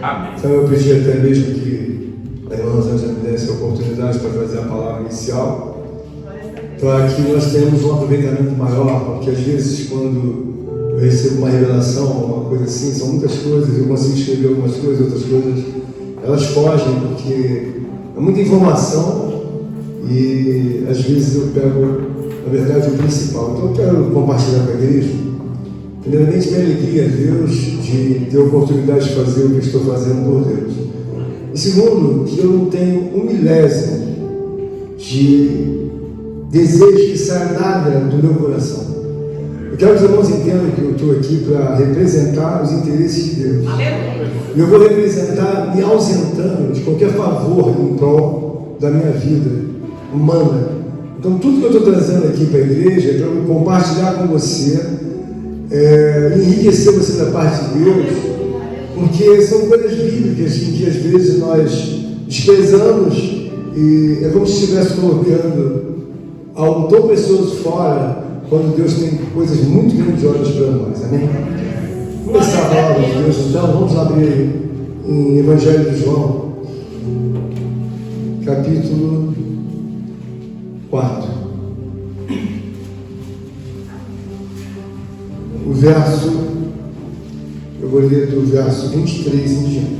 Amém. Então eu pedi até mesmo que a irmã Rosângela me desse a oportunidade para trazer a palavra inicial, para que nós tenhamos um aproveitamento maior, porque às vezes quando eu recebo uma revelação, uma coisa assim, são muitas coisas, eu consigo escrever algumas coisas, outras coisas, elas fogem, porque é muita informação e às vezes eu pego, na verdade, o principal. Então eu quero compartilhar com a igreja, primeiramente, minha alegria a Deus de ter a oportunidade de fazer o que estou fazendo por Deus. E segundo, que eu não tenho um milésimo de desejo que saia nada do meu coração. Eu quero que os irmãos entendam que eu estou aqui para representar os interesses de Deus. E eu vou representar me ausentando de qualquer favor em prol da minha vida humana. Então tudo que eu estou trazendo aqui para a igreja é para eu compartilhar com você, enriquecer você da parte de Deus, porque são coisas bíblicas que às vezes nós desprezamos e é como se estivéssemos olhando algo tão precioso fora, quando Deus tem coisas muito grandiosas para nós. Amém? Vamos começar a palavra de Deus, então vamos abrir em Evangelho de João, capítulo 4. O verso, eu vou ler do verso 23 em diante.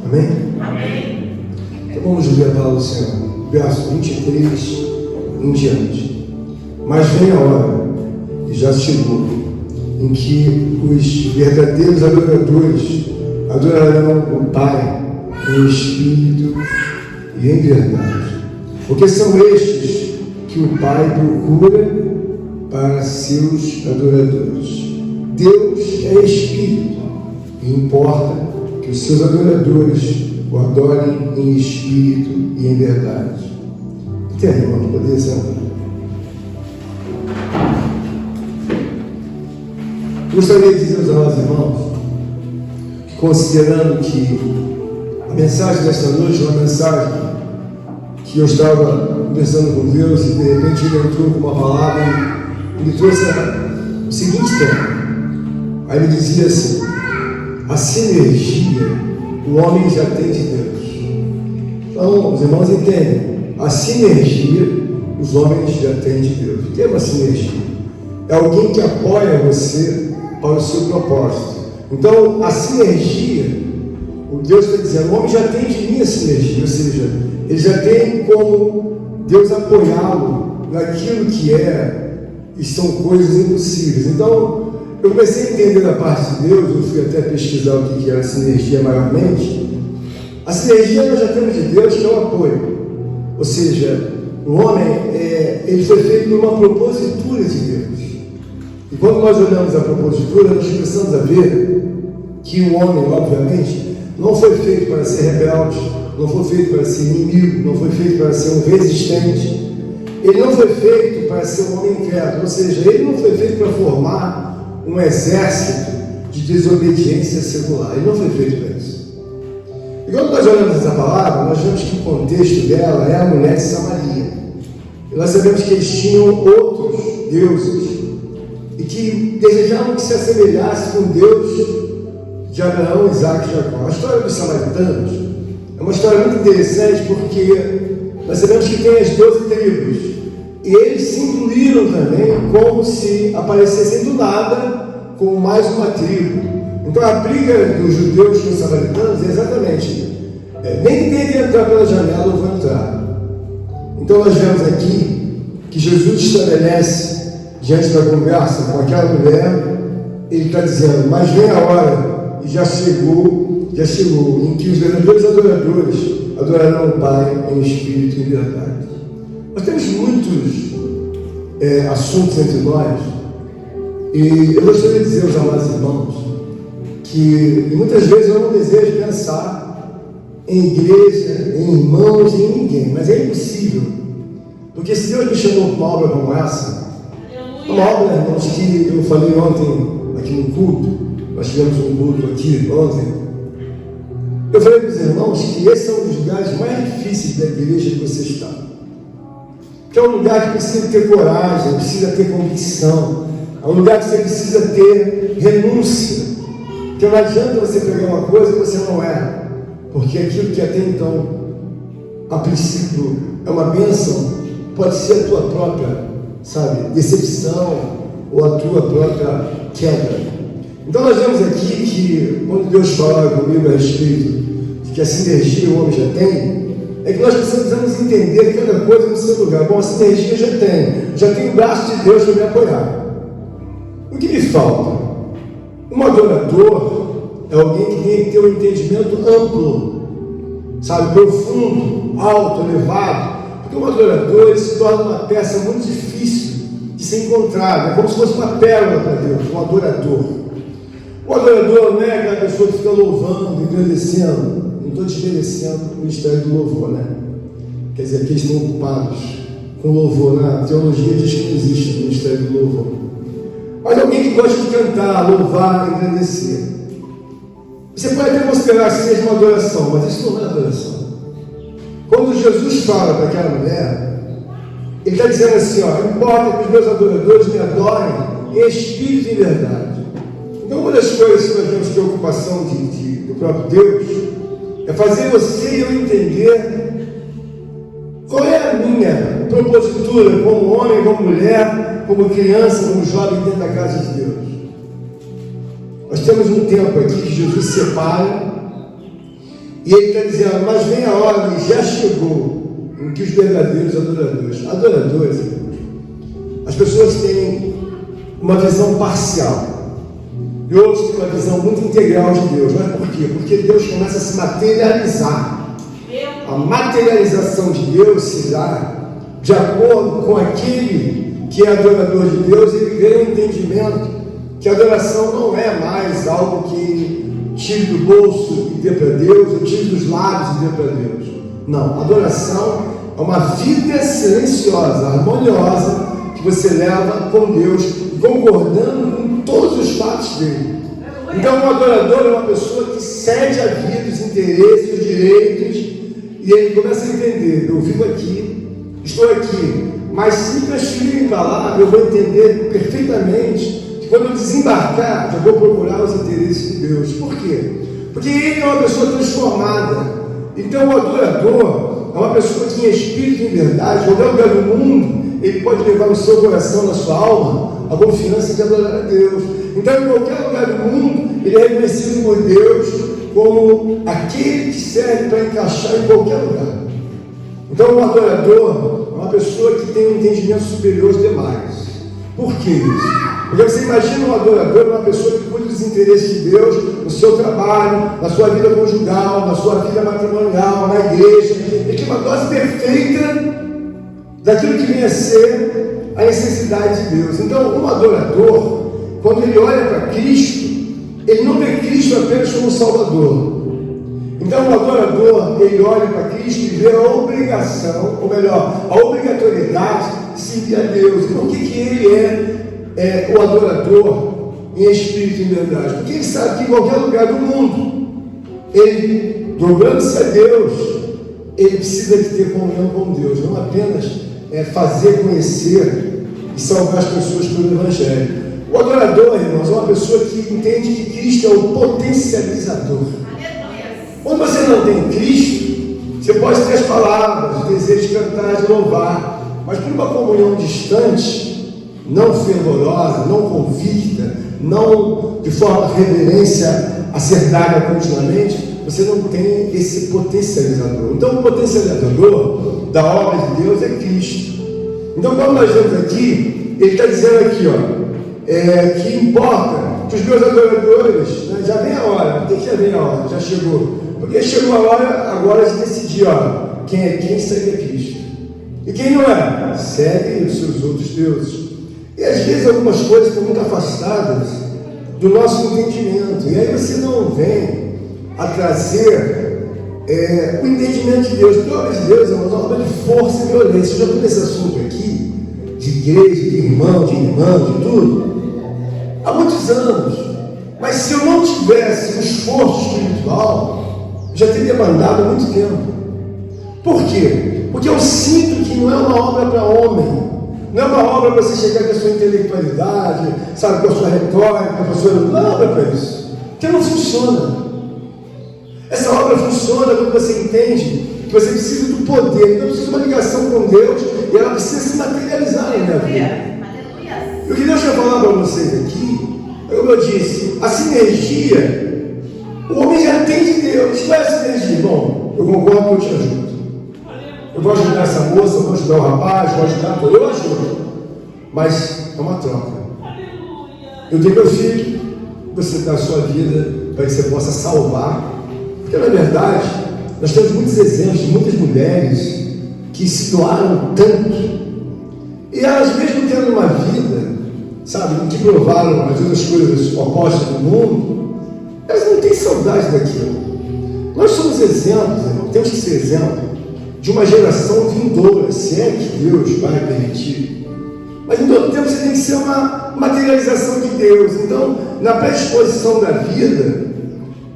Amém? Amém. Então vamos ler a palavra do Senhor. Verso 23 em diante. Mas vem a hora, e já chegou, em que os verdadeiros adoradores adorarão o Pai em espírito e em verdade. Porque são estes que o Pai procura para seus adoradores. Deus é espírito e importa que os seus adoradores o adorem em espírito e em verdade. Entende, irmão? Poder sentar. Gostaria de dizer aos amados irmãos que, considerando que a mensagem desta noite é uma mensagem que eu estava conversando com Deus e de repente ele entrou com uma palavra e me trouxe o seguinte tema. Aí ele dizia assim: a sinergia o homem já tem de Deus. Então, os irmãos entendem, a sinergia os homens já têm de Deus. O que é uma sinergia? É alguém que apoia você para o seu propósito. Então, a sinergia, o Deus está dizendo, o homem já tem de mim a sinergia, ou seja, ele já tem como Deus apoiá-lo naquilo que é e são coisas impossíveis. Então, eu comecei a entender da parte de Deus, eu fui até pesquisar o que era a sinergia maiormente. A sinergia nós já temos de Deus, que é o apoio. Ou seja, o homem, ele foi feito por uma propositura de Deus. E quando nós olhamos a propositura, nós começamos a ver que o homem, obviamente, não foi feito para ser rebelde, não foi feito para ser inimigo, não foi feito para ser um resistente. Ele não foi feito para ser um homem inquieto, ou seja, ele não foi feito para formar um exército de desobediência secular. Ele não foi feito para isso. E quando nós olhamos essa palavra, nós vemos que o contexto dela é a mulher de Samaria. E nós sabemos que eles tinham outros deuses e que desejavam que se assemelhasse com Deus de Abraão, Isaac e Jacó. A história dos samaritanos é uma história muito interessante porque nós sabemos que tem as 12 tribos. E eles se incluíram também como se aparecessem do nada como mais uma tribo. Então a briga dos judeus com os samaritanos é exatamente nem tem que entrar pela janela, eu vou entrar. Então nós vemos aqui que Jesus estabelece diante da conversa com aquela mulher, ele está dizendo, mas vem a hora, e já chegou, em que os verdadeiros adoradores adorarão o Pai em espírito e em verdade. Nós temos muitos assuntos entre nós, e eu gostaria de dizer aos amados irmãos que muitas vezes eu não desejo pensar em igreja, em irmãos, em ninguém, mas é impossível, porque se Deus me chamou para uma obra como essa, uma obra, irmãos, que eu falei ontem aqui no culto, nós tivemos um culto aqui ontem, eu falei para os irmãos que esse é um dos lugares mais difíceis da igreja que você está. Que é um lugar que precisa ter coragem, precisa ter convicção. É um lugar que você precisa ter renúncia. Porque não adianta você pegar uma coisa que você não é. Porque aquilo que até então, a princípio, é uma bênção, pode ser a tua própria, decepção ou a tua própria queda. Então nós vemos aqui que, quando Deus fala comigo a respeito de que a sinergia o homem já tem, é que nós precisamos entender cada coisa no seu lugar. Bom, a sinergia já tem o braço de Deus para me apoiar. O que me falta? Um adorador é alguém que tem que ter um entendimento amplo, profundo, alto, elevado. Porque um adorador ele se torna uma peça muito difícil de ser encontrada. É como se fosse uma pérola para Deus, um adorador. O adorador não é aquela pessoa que fica louvando, agradecendo. Não estou desmerecendo o ministério do louvor, né? Quer dizer, que eles estão ocupados com louvor. Na teologia diz que não existe o ministério do louvor. Mas alguém que gosta de cantar, louvar, agradecer. Você pode até considerar que seja uma adoração, mas isso não é adoração. Quando Jesus fala para aquela mulher, ele está dizendo assim, não importa que os meus adoradores me adorem em espírito e em verdade. Então, uma das coisas que nós temos preocupação do próprio Deus é fazer você e eu entender qual é a minha propositura como homem, como mulher, como criança, como jovem dentro da casa de Deus. Nós temos um tempo aqui que Jesus separa e ele está dizendo, mas vem a hora e já chegou em que os verdadeiros adoradores, as pessoas têm uma visão parcial e outros têm uma visão muito integral de Deus. Mas por quê? Porque Deus começa a se materializar. A materialização de Deus se dá de acordo com aquele que é adorador de Deus. Ele ganha um entendimento que a adoração não é mais algo que tire do bolso e dê para Deus, ou tire dos lábios e dê para Deus. Não, a adoração é uma vida silenciosa, harmoniosa, que você leva com Deus, concordando com todos os fatos dele. Então, um adorador é uma pessoa que cede a vida, os interesses, os direitos, e ele começa a entender, eu vivo aqui, estou aqui, mas se transferir para lá, eu vou entender perfeitamente que quando eu desembarcar, eu vou procurar os interesses de Deus. Por quê? Porque ele é uma pessoa transformada. Então, o adorador é uma pessoa que em espírito e em verdade, em qualquer lugar do mundo, ele pode levar no seu coração, na sua alma, a confiança de adorar a Deus. Então, em qualquer lugar do mundo, ele é reconhecido por Deus como aquele que serve para encaixar em qualquer lugar. Então, o adorador é uma pessoa que tem um entendimento superior aos demais. Por que isso? Porque você imagina um adorador, uma pessoa que cuida dos interesses de Deus no seu trabalho, na sua vida conjugal, na sua vida matrimonial, na igreja. Ele tem uma dose perfeita daquilo que vem a ser a necessidade de Deus. Então, um adorador, quando ele olha para Cristo, ele não vê Cristo apenas como Salvador. Então, o adorador, ele olha para Cristo e vê a obrigação, ou melhor, a obrigatoriedade de servir a Deus. E por que ele é o adorador em espírito e em verdade? Porque ele sabe que em qualquer lugar do mundo, ele, dobrando-se a Deus, ele precisa de ter comunhão com Deus, não apenas fazer conhecer e salvar as pessoas pelo Evangelho. O adorador, irmãos, é uma pessoa que entende que Cristo é o potencializador. Quando você não tem Cristo, você pode ter as palavras, o desejo de cantar, de louvar, mas por uma comunhão distante, não fervorosa, não convicta, não de forma reverência a ser dada continuamente, você não tem esse potencializador. Então, o potencializador da obra de Deus é Cristo. Então, quando nós vemos aqui, ele está dizendo aqui, que importa que os meus adoradores, já vem a hora. Por que já vem a hora? Já chegou. Porque chegou a hora agora de decidir, quem é quem segue a Cristo. E quem não é? Segue os seus outros deuses. E às vezes algumas coisas estão muito afastadas do nosso entendimento. E aí você não vem a trazer o entendimento de Deus. Porque a obra de Deus é uma obra de força e violência. Eu já estou nesse assunto aqui, de igreja, de irmão, de irmã, de tudo, há muitos anos. Mas se eu não tivesse um esforço espiritual, eu já teria mandado há muito tempo. Por quê? Porque eu sinto que não é uma obra para homem, Não é uma obra para você chegar com a sua intelectualidade, sabe, com a sua retórica, com a sua... Não é para isso. Porque não funciona. Essa obra funciona quando você entende que você precisa do poder, então precisa de uma ligação com Deus e ela precisa se materializar na minha vida. E o que Deus quer falar para vocês aqui, como eu disse, a sinergia, o homem já tem de Deus. Qual é a sinergia? Bom, eu concordo que eu te ajudo. Eu vou ajudar essa moça, eu vou ajudar o rapaz, eu vou ajudar, eu ajudo. Mas é uma troca. Eu dei meu filho, você dá a sua vida para que você possa salvar. Porque na verdade, nós temos muitos exemplos de muitas mulheres que se doaram tanto. E elas mesmo tendo uma vida, sabe, que provaram as outras coisas opostas do mundo, elas não têm saudade daquilo. Nós somos exemplos, irmão, temos que ser exemplo de uma geração vindoura, se é que Deus vai permitir. Mas em todo tempo você tem que ser uma materialização de Deus. Então, na predisposição da vida,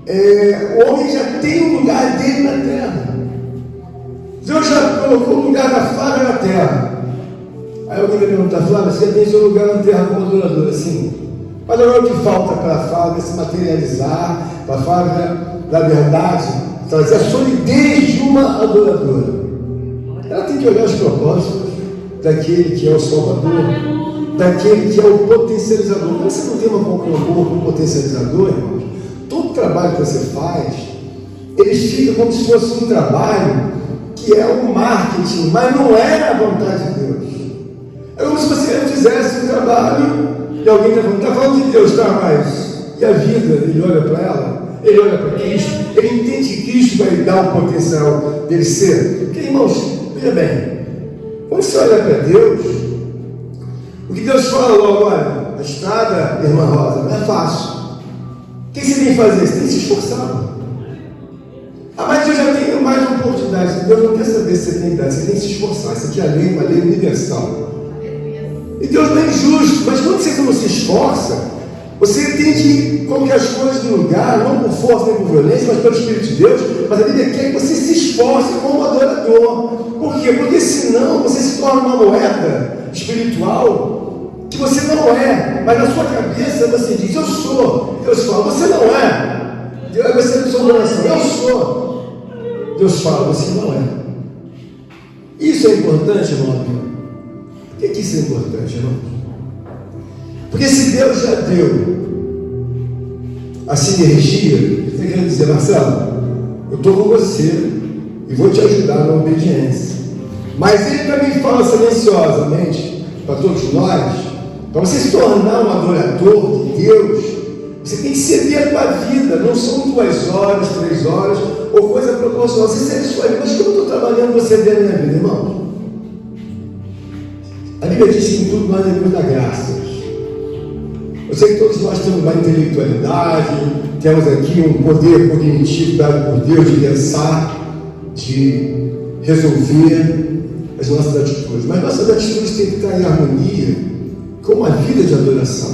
o homem já tem um lugar dele na terra. Deus já colocou o lugar da Flávia na terra. Aí alguém vai perguntar, Flávia, você tem seu lugar na terra como adoradora? Sim. Mas agora o que falta para a Flávia se materializar, para a Flávia, na verdade, trazer a solidez de uma adoradora? Ela tem que olhar os propósitos daquele que é o Salvador, daquele que é o potencializador. Quando você não tem uma boa com potencializador, irmãos, todo trabalho que você faz, ele fica como se fosse um trabalho que é um marketing, mas não é a vontade de Deus. É como se você fizesse um trabalho e alguém está falando de Deus, tá, mas e a vida? Ele olha para ela, ele olha para Cristo, ele entende que Cristo vai dar o potencial dele ser. Porque, irmãos, veja bem, quando você olha para Deus, o que Deus fala logo, olha, a estrada, irmã Rosa, não é fácil. O que você tem que fazer? Você tem que se esforçar. Ah, mas eu já tenho mais de um pouco de idade. Deus não quer saber se você tem idade, você tem que se esforçar. Isso aqui é uma lei universal. E Deus não é injusto, mas quando você não se esforça, você tem que colocar as coisas no lugar, não por força nem por violência, mas pelo Espírito de Deus. Mas a Bíblia quer que você se esforce como adorador. Por quê? Porque senão você se torna uma moeda espiritual que você não é, mas na sua cabeça você diz, eu sou. Deus fala, você não é. Deus vai ser do seu coração, eu sou. Deus fala, você não é. Isso é importante, irmão. Por que isso é importante, irmão? Porque se Deus já deu a sinergia, ele está querendo dizer, Marcelo, eu estou com você e vou te ajudar na obediência. Mas ele também fala silenciosamente para todos nós, para você se tornar um adorador de Deus, você tem que ceder a tua vida, não são 2 horas, 3 horas, ou coisa proporcional, você cede a sua vida. Mas como eu estou trabalhando, você ceder a minha vida, irmão? A Bíblia diz que em tudo nós devemos dar graças. Eu sei que todos nós temos uma intelectualidade, temos aqui um poder cognitivo dado por Deus de pensar, de resolver as nossas atitudes. Mas nossas atitudes têm que estar em harmonia com uma vida de adoração.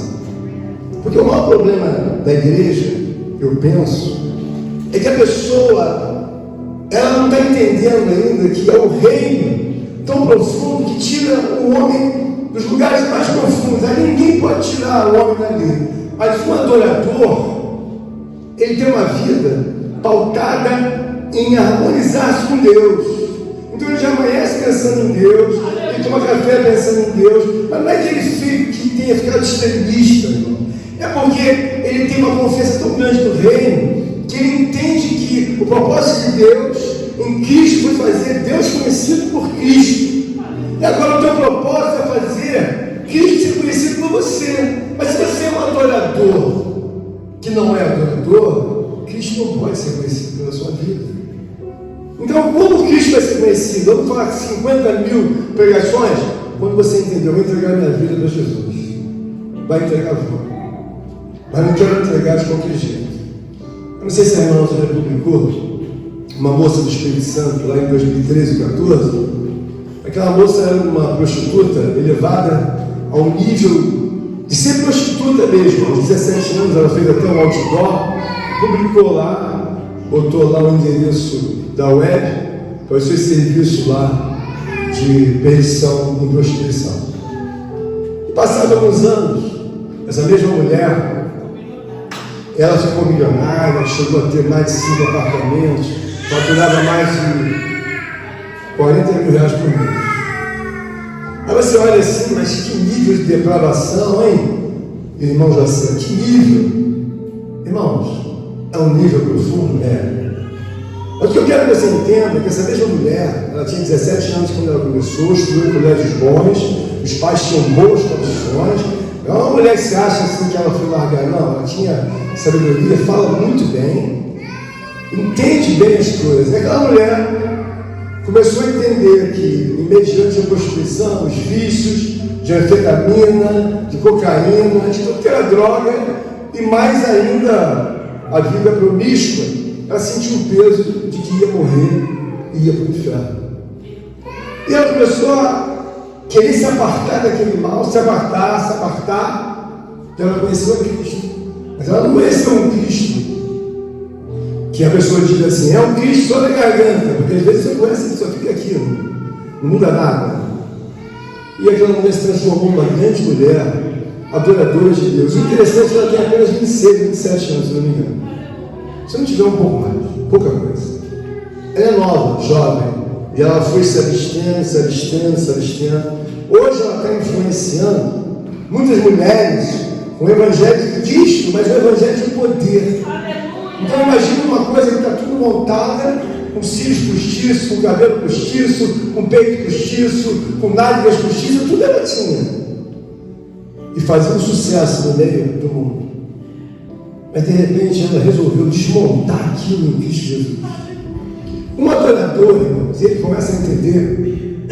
Porque o maior problema da igreja, eu penso, é que a pessoa, ela não está entendendo ainda que é o reino tão profundo que tira o homem dos lugares mais profundos. Aí ninguém pode tirar o homem dali. Mas um adorador, ele tem uma vida pautada em harmonizar-se com Deus. Então ele já amanhece pensando em Deus, ele toma café pensando em Deus, mas não é que ele tenha ficado extremista, irmão. É porque ele tem uma confiança tão grande no reino, que ele entende que o propósito de Deus em Cristo foi fazer Deus conhecido por Cristo. E agora o teu propósito é fazer Cristo ser conhecido por você. Mas se você é um adorador que não é adorador, Cristo não pode ser conhecido pela sua vida. Então, como Cristo vai ser conhecido? Vamos falar 50.000 pregações? Quando você entender, eu vou entregar minha vida para Jesus. Vai entregar, vou. Mas não quero entregar de qualquer jeito. Eu não sei se a irmã já publicou uma moça do Espírito Santo lá em 2013 ou 2014. Aquela moça era uma prostituta elevada ao nível de ser prostituta mesmo. Aos 17 anos ela fez até um outdoor, publicou lá, botou lá o endereço da web para os seus serviços lá de perdição em prostituição. Passados alguns anos, essa mesma mulher, ela ficou milionária, chegou a ter mais de 5 apartamentos, faturava mais de 40 mil reais por mês. Aí você olha assim, mas que nível de depravação, hein? Irmão José, que nível? Irmãos, é um nível profundo? Mas o que eu quero que você entenda é que essa mesma mulher, ela tinha 17 anos quando ela começou, estudou em colégios bons, os pais tinham boas condições. Não é uma mulher que se acha assim que ela foi largar, não, ela tinha sabedoria, fala muito bem, entende bem as coisas. É aquela mulher começou a entender que, mediante a prostituição, os vícios de anfetamina, de cocaína, de tudo que era droga, e mais ainda a vida promíscua, ela sentiu o peso de que ia morrer e ia para o inferno. E ela começou a querer se apartar daquele mal, se apartar, e ela conheceu a Cristo. Mas ela não conheceu um Cristo que a pessoa diz assim, é um Cristo só na garganta, porque às vezes você conhece, só fica aqui, não muda nada. E aquela mulher se transformou numa grande mulher, adoradora de Deus. O interessante é que ela tem apenas 26, 27 anos, se não me engano. Se não tiver um pouco mais, pouca coisa. Ela é nova, jovem, e ela foi se abstendo. Hoje ela está influenciando muitas mulheres com o Evangelho de Cristo, mas o Evangelho de poder. Então imagina uma coisa que está tudo montada, com cílios postiços, com cabelo postiço, com peito postiço, com nádegas postiças, tudo ela tinha. E fazia um sucesso no meio do mundo. Mas de repente ela resolveu desmontar aquilo em Cristo Jesus. Um adorador, irmãos, ele começa a entender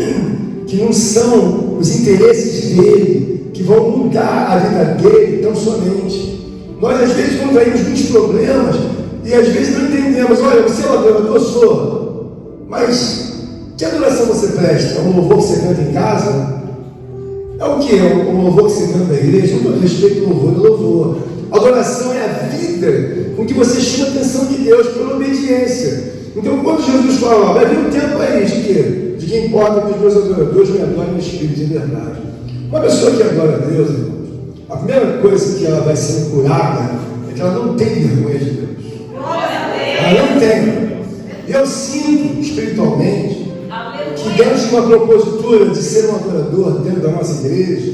que não são os interesses dele que vão mudar a vida dele tão somente. Nós às vezes contraímos muitos problemas e às vezes não entendemos. Olha, você é um adorador? Sou. Mas que adoração você presta? É um louvor que você canta em casa? É o que? É um louvor que você canta na igreja? Eu não respeito louvor e louvor. Adoração é a vida com que você chama a atenção de Deus pela obediência. Então quando Jesus fala, vai vir um tempo aí de quê? De que importa que os meus adoradores me adorem no espírito de verdade. Uma pessoa que adora a Deus, irmãos, a primeira coisa que ela vai ser curada é que ela não tem vergonha de Deus. Ela não tem. E eu sinto espiritualmente que dentro de uma propositura de ser um adorador dentro da nossa igreja,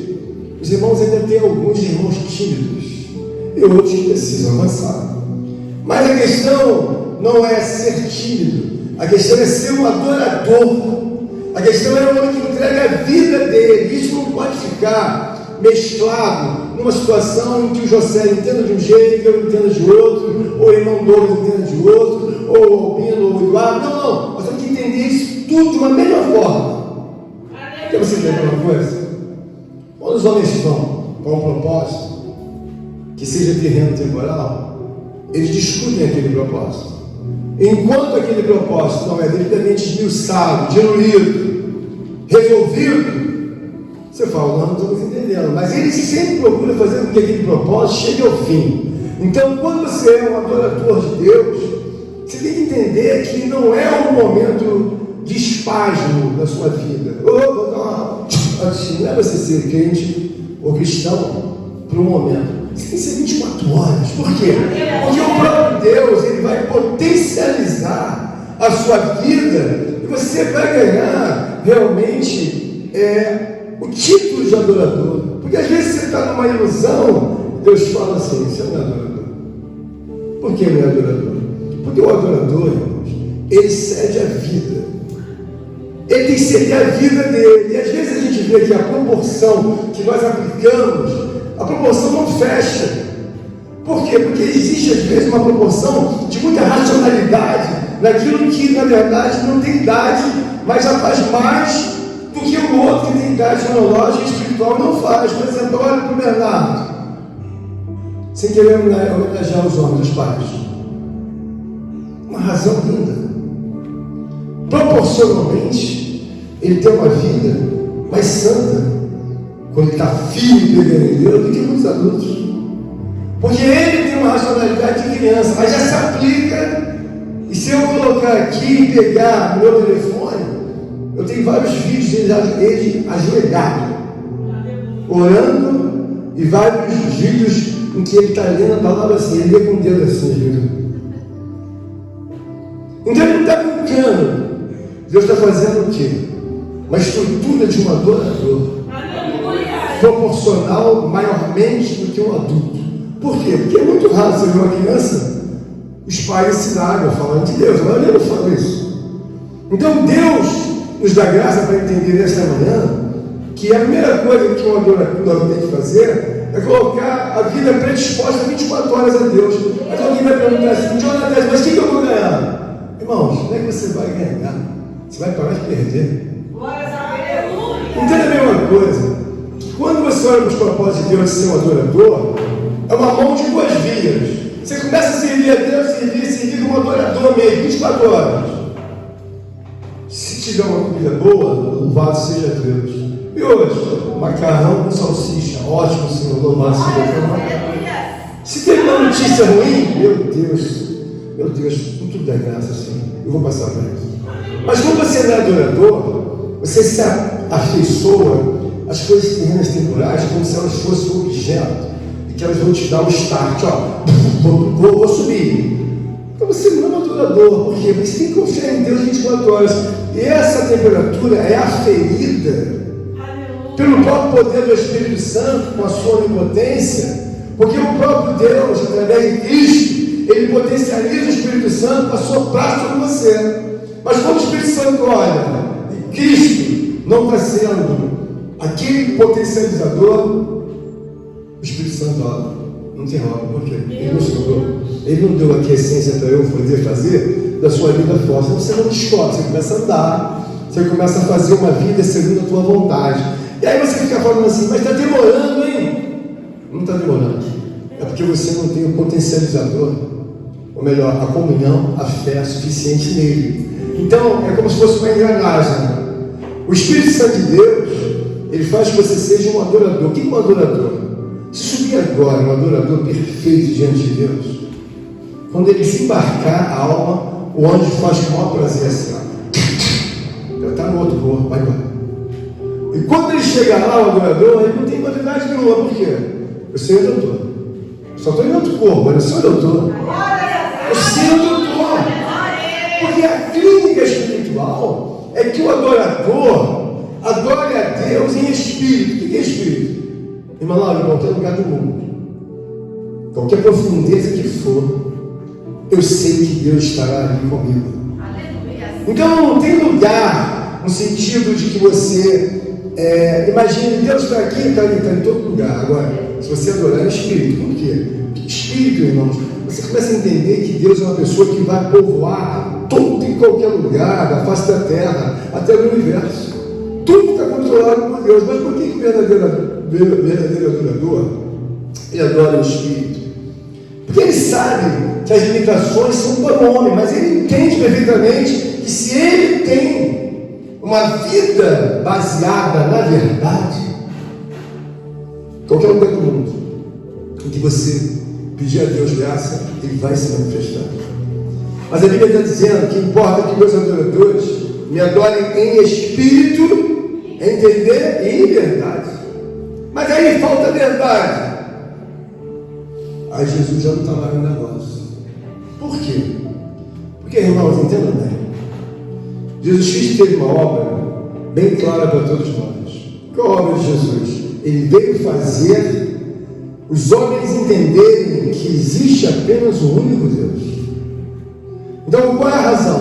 os irmãos ainda têm alguns irmãos tímidos e outros que precisam avançar. Mas a questão não é ser tímido, a questão é ser um adorador. A questão é o homem que entrega a vida dele. Isso não pode ficar mesclado numa situação em que o José entenda de um jeito, eu entenda de outro, ou o irmão Douglas entenda de outro, ou o Albino, ou o Eduardo. Não, nós temos que entender isso tudo de uma mesma forma. Quer você entender uma coisa? Quando os homens vão para um propósito, que seja terreno temporal, eles discutem aquele propósito. Enquanto aquele propósito não é devidamente esmiuçado, diluído, resolvido, você fala, não estamos entendendo. Mas ele sempre procura fazer com que aquele propósito chegue ao fim. Então, quando você é um adorador de Deus, você tem que entender que não é um momento de espasmo da sua vida. Não é você ser crente ou cristão por um momento. Você tem que ser 24 horas. Por quê? Porque o próprio Deus ele vai potencializar a sua vida e você vai ganhar realmente o título de adorador. Porque às vezes você está numa ilusão, Deus fala assim, você não é adorador. Por que não é adorador? Porque o adorador, irmãos, ele cede a vida. Ele tem que ceder a vida dele. E às vezes a gente vê que a proporção que nós aplicamos, a proporção não fecha. Por quê? Porque existe às vezes uma proporção de muita racionalidade naquilo que na verdade não tem idade, mas já faz mais do que o outro que tem idade cronológica e espiritual não faz. Por exemplo, olha para o Bernardo, sem querer homenagear os homens, os pais. Uma razão linda. Proporcionalmente, ele tem uma vida mais santa quando ele está firme e pegando em Deus do que muitos adultos. Porque ele tem uma racionalidade de criança, mas já se aplica. E se eu colocar aqui e pegar no meu telefone, eu tenho vários vídeos dele ajoelhado. orando, e vários vídeos em que ele está lendo a palavra assim, ele lê com o dedo assim, viu? Então ele não está brincando. Deus está fazendo o quê? Uma estrutura de um adorador, proporcional maiormente do que um adulto. Por quê? Porque é muito raro você ver uma criança, os pais ensinaram falando de Deus, mas eu não falo isso. Então Deus nos dá graça para entender nesta manhã que a primeira coisa que um adorador tem que fazer é colocar a vida predisposta 24 horas a Deus. Mas alguém vai perguntar assim, Jonathan, mas o que eu vou ganhar? Irmãos, como é que você vai ganhar? Você vai parar de perder. Entenda bem uma coisa, que quando você olha para os propósitos de Deus de ser um adorador, é uma mão de duas vias. Você começa a servir a Deus, servir como adorador mesmo, 24 horas. Se tiver uma comida boa, louvado seja Deus. E hoje, macarrão com salsicha, ótimo, Senhor, louvado seja Deus. Se tem uma notícia ruim, meu Deus, com tudo da graça, Senhor, eu vou passar para isso. Mas quando você não é adorador, você se afeiçoa às coisas terrenas temporais como se elas fossem um objeto e que elas vão te dar um start, ó, vou subir. Então você não é um adorador, por quê? Você tem que confiar em Deus 24 horas. E essa temperatura é aferida pelo próprio poder do Espírito Santo, com a sua onipotência, porque o próprio Deus, através de Cristo, ele potencializa o Espírito Santo para soprar sobre você. Mas quando o Espírito Santo olha e Cristo não está sendo aquele potencializador, o Espírito Santo olha, não tem obra, por quê? Ele não sobrou. Ele não deu aqui a essência para eu poder fazer da sua vida forte. Então você não descobre, você começa a andar, você começa a fazer uma vida segundo a tua vontade. E aí você fica falando assim, mas está demorando, hein? Não está demorando. É porque você não tem o potencializador, ou melhor, a comunhão, a fé suficiente nele. Então é como se fosse uma engrenagem. O Espírito Santo de Deus, ele faz que você seja um adorador. O que é um adorador? Se subir agora um adorador perfeito diante de Deus, quando ele se embarcar a alma, o anjo faz com o maior prazer assim, ó. Está no outro corpo, vai embora. E quando ele chega lá, o adorador, ele não tem novidade nenhuma. Por quê? Eu sei o doutor. Só estou em outro corpo, mas eu sou o doutor. Eu sei o doutor. Porque a clínica espiritual é que o adorador adore a Deus em espírito. O que é espírito? Irmão, lá, em qualquer lugar do mundo, qualquer profundeza que for, eu sei que Deus estará ali comigo. Então não tem lugar no sentido de que você imagine, Deus está aqui, está ali, está em todo lugar. Agora, se você adorar espírito, por quê? Espírito, irmãos, você começa a entender que Deus é uma pessoa que vai povoar tudo em qualquer lugar, da face da terra, até do universo. Tudo está controlado por Deus. Mas por que o verdadeiro adorador, ele adora o Espírito? Porque ele sabe que as limitações são para o homem, mas ele entende perfeitamente que se ele tem uma vida baseada na verdade, qualquer lugar do mundo em que você pedir a Deus graça, ele vai se manifestar. Mas a Bíblia está dizendo que importa que meus adoradores me adorem em espírito, entender e em verdade. Mas aí falta a verdade. Aí Jesus já não está mais no negócio. Por quê? Porque, irmãos, entendam bem. Jesus Cristo teve uma obra bem clara para todos nós. Qual a obra de Jesus? Ele veio fazer os homens entenderem que existe apenas um único Deus. Então, qual é a razão?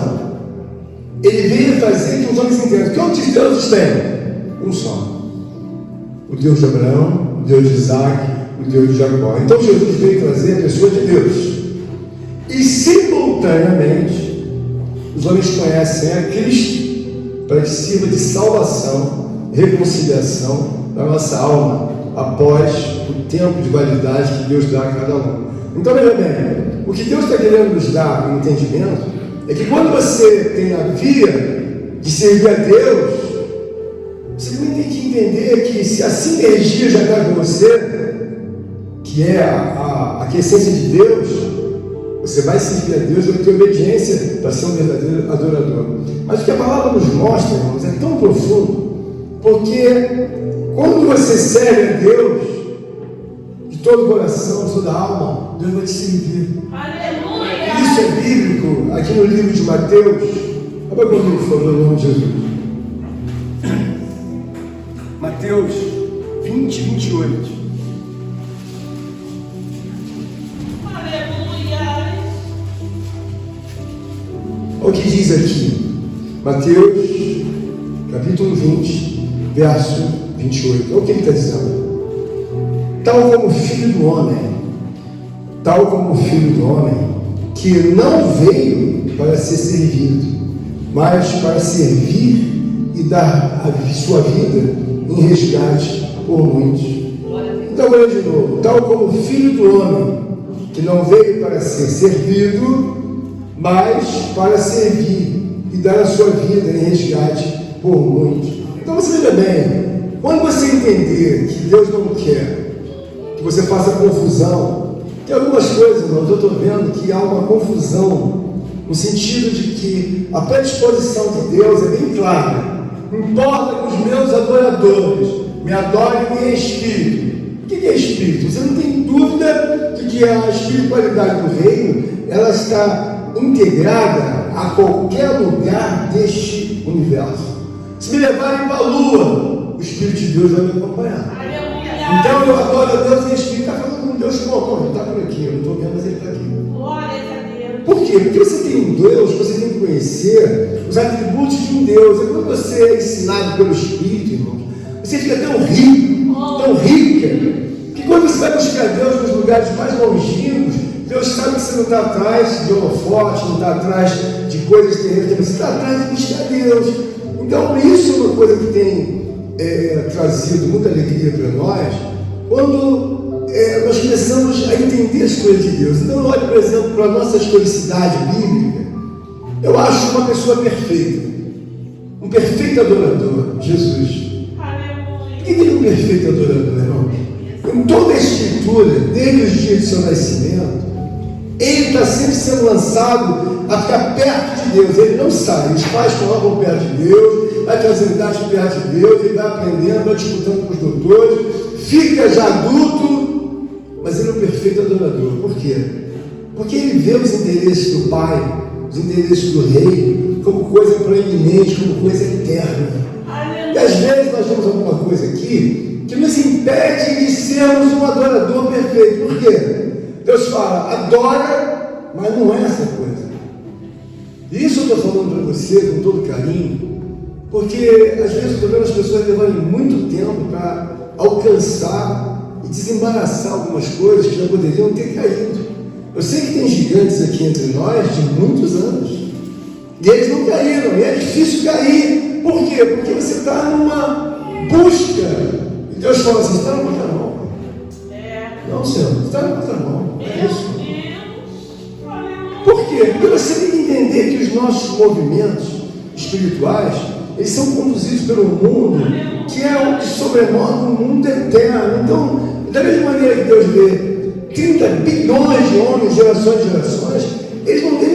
Ele veio fazer que os homens entendam. Quantos deuses tem? Um só. O Deus de Abraão, o Deus de Isaac, o Deus de Jacó. Então, Jesus veio trazer a pessoa de Deus. E, simultaneamente, os homens conhecem a Cristo para que sirva de salvação, reconciliação da nossa alma após o tempo de validade que Deus dá a cada um. Então, veja bem, o que Deus está querendo nos dar no entendimento é que quando você tem a via de servir a Deus, você também tem que entender que se a sinergia já está com você, que é a essência de Deus, você vai servir a Deus, vai ter obediência para ser um verdadeiro adorador. Mas o que a palavra nos mostra, irmãos, é tão profundo, porque Quando você serve a Deus, de todo o coração, de toda a alma, Deus vai te servir. Aleluia! Isso é bíblico, aqui no livro de Mateus. Abra comigo, por favor, em nome de Jesus. Mateus 20, 28. Aleluia! Olha o que diz aqui. Mateus, capítulo 20, verso 28. Olha o que ele está dizendo. Tal como o Filho do Homem, que não veio para ser servido, mas para servir e dar a sua vida em resgate por muitos. Então, olha de novo. Tal como o Filho do Homem, que não veio para ser servido, mas para servir e dar a sua vida em resgate por muitos. Então, você veja bem, quando você entender que Deus não quer que você faça confusão, tem algumas coisas, irmãos, eu estou vendo que há uma confusão, no sentido de que a predisposição de Deus é bem clara. Importa que os meus adoradores me adorem em espírito. O que é espírito? Você não tem dúvida de que a espiritualidade do reino, ela está integrada a qualquer lugar deste universo. Se me levarem para a lua, o Espírito de Deus vai me acompanhar. Então eu adoro a Deus em espírito. Está falando com Deus, ele está por aqui, eu não estou vendo, mas ele está aqui. Glória a Deus. Por quê? Porque você tem um Deus, você tem que conhecer os atributos de um Deus. E quando você é ensinado pelo Espírito, irmão, você fica tão rico, tão rica, que quando você vai buscar Deus nos lugares mais longínquos, Deus sabe que você não está atrás de holofote, não está atrás de coisas terrenas, você está atrás de buscar Deus. Então, isso é uma coisa que tem trazido muita alegria para nós, quando nós começamos a entender as coisas de Deus. Então, olhe, por exemplo, para a nossa historicidade bíblica. Eu acho uma pessoa perfeita, um perfeito adorador, Jesus. Aleluia. Quem é um perfeito adorador, irmão? Em toda a Escritura, desde os dias do seu nascimento, ele está sempre sendo lançado a ficar perto de Deus. Ele não sai, os pais colocam perto de Deus, vai trazendo idade perto de Deus, ele vai aprendendo, vai disputando com os doutores, fica já adulto, mas ele é um perfeito adorador. Por quê? Porque ele vê os interesses do Pai, os interesses do Rei, como coisa proeminente, como coisa eterna. E às vezes nós temos alguma coisa aqui que nos impede de sermos um adorador perfeito. Por quê? Deus fala, adora, mas não é essa coisa. E isso eu estou falando para você com todo carinho, porque às vezes eu estou vendo as pessoas levarem muito tempo para alcançar e desembaraçar algumas coisas que já poderiam ter caído. Eu sei que tem gigantes aqui entre nós de muitos anos, e eles não caíram, e é difícil cair. Por quê? Porque você está numa busca. E Deus fala assim, você está na contramão. Não, Senhor, você está na contramão. É isso. Por quê? Porque você tem que entender que os nossos movimentos espirituais, eles são conduzidos pelo mundo, que é o que sobrenome um mundo eterno. Então, da mesma maneira que Deus vê 30 bilhões de homens, gerações e gerações, eles não têm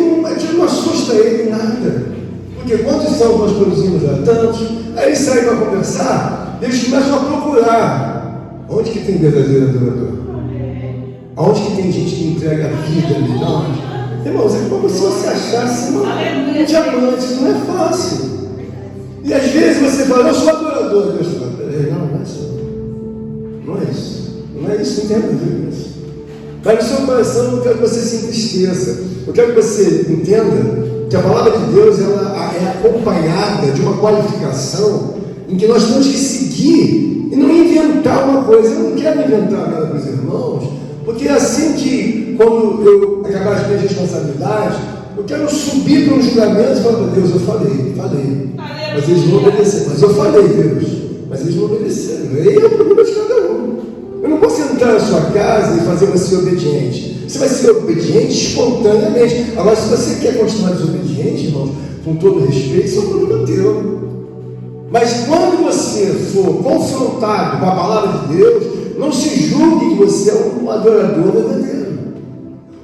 não assusta ele em nada. Porque quantos são nós produzimos já? Tantos. Aí eles saem para conversar, eles começam a procurar. Onde que tem verdadeiro adorador? Aonde que tem gente que entrega a vida ali? Não. Irmãos, é como se você achasse um diamante, isso não é fácil. E às vezes você fala, eu sou adorador. Deus fala, não é isso. Não é isso. Não é isso, não tem nada a ver com isso. Mas no seu coração eu não quero que você se entristeça. Eu quero que você entenda que a palavra de Deus ela é acompanhada de uma qualificação em que nós temos que seguir e não inventar uma coisa. Eu não quero inventar nada para os irmãos, porque é assim que, quando eu acabar de ter responsabilidade, eu quero subir para um julgamento e falar para Deus, eu falei, mas eles não obedeceram. Mas eu falei, Deus, mas eles não obedeceram. Aí é o problema de cada um. Eu não posso entrar na sua casa e fazer você obediente. Você vai ser obediente espontaneamente. Agora, se você quer continuar desobediente, irmão, com todo respeito, isso é um problema teu. Mas quando você for confrontado com a palavra de Deus, não se julgue que você é um adorador verdadeiro.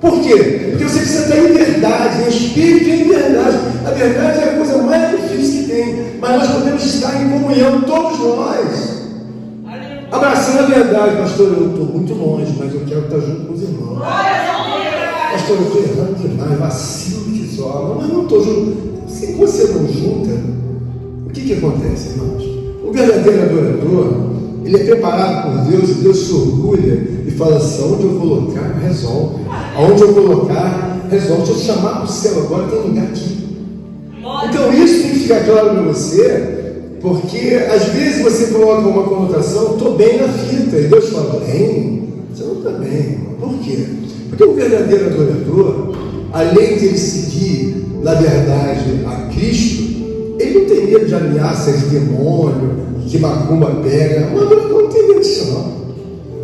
Por quê? Porque você precisa ter em verdade, em espírito e em verdade. A verdade é a coisa mais difícil que tem, mas nós podemos estar em comunhão, todos nós. Abraçando a verdade, pastor, eu estou muito longe, mas eu quero estar junto com os irmãos. Pastor, eu estou errando demais, vacilo que só, mas não estou junto. Se você não junta, o que acontece, irmãos? O verdadeiro adorador, ele é preparado por Deus e Deus se orgulha e fala assim: aonde eu colocar, resolve. Aonde eu colocar, resolve. Se eu chamar para o céu agora, tem lugar aqui. Então isso tem que ficar claro para você, porque às vezes você coloca uma conotação: estou bem na fita, e Deus fala: bem? Você não está bem, irmão. Por quê? Porque o verdadeiro adorador, além de ele seguir na verdade a Cristo, ele não tem medo de ameaças de demônio, que macumba pega. O adorador não tem medo disso, não.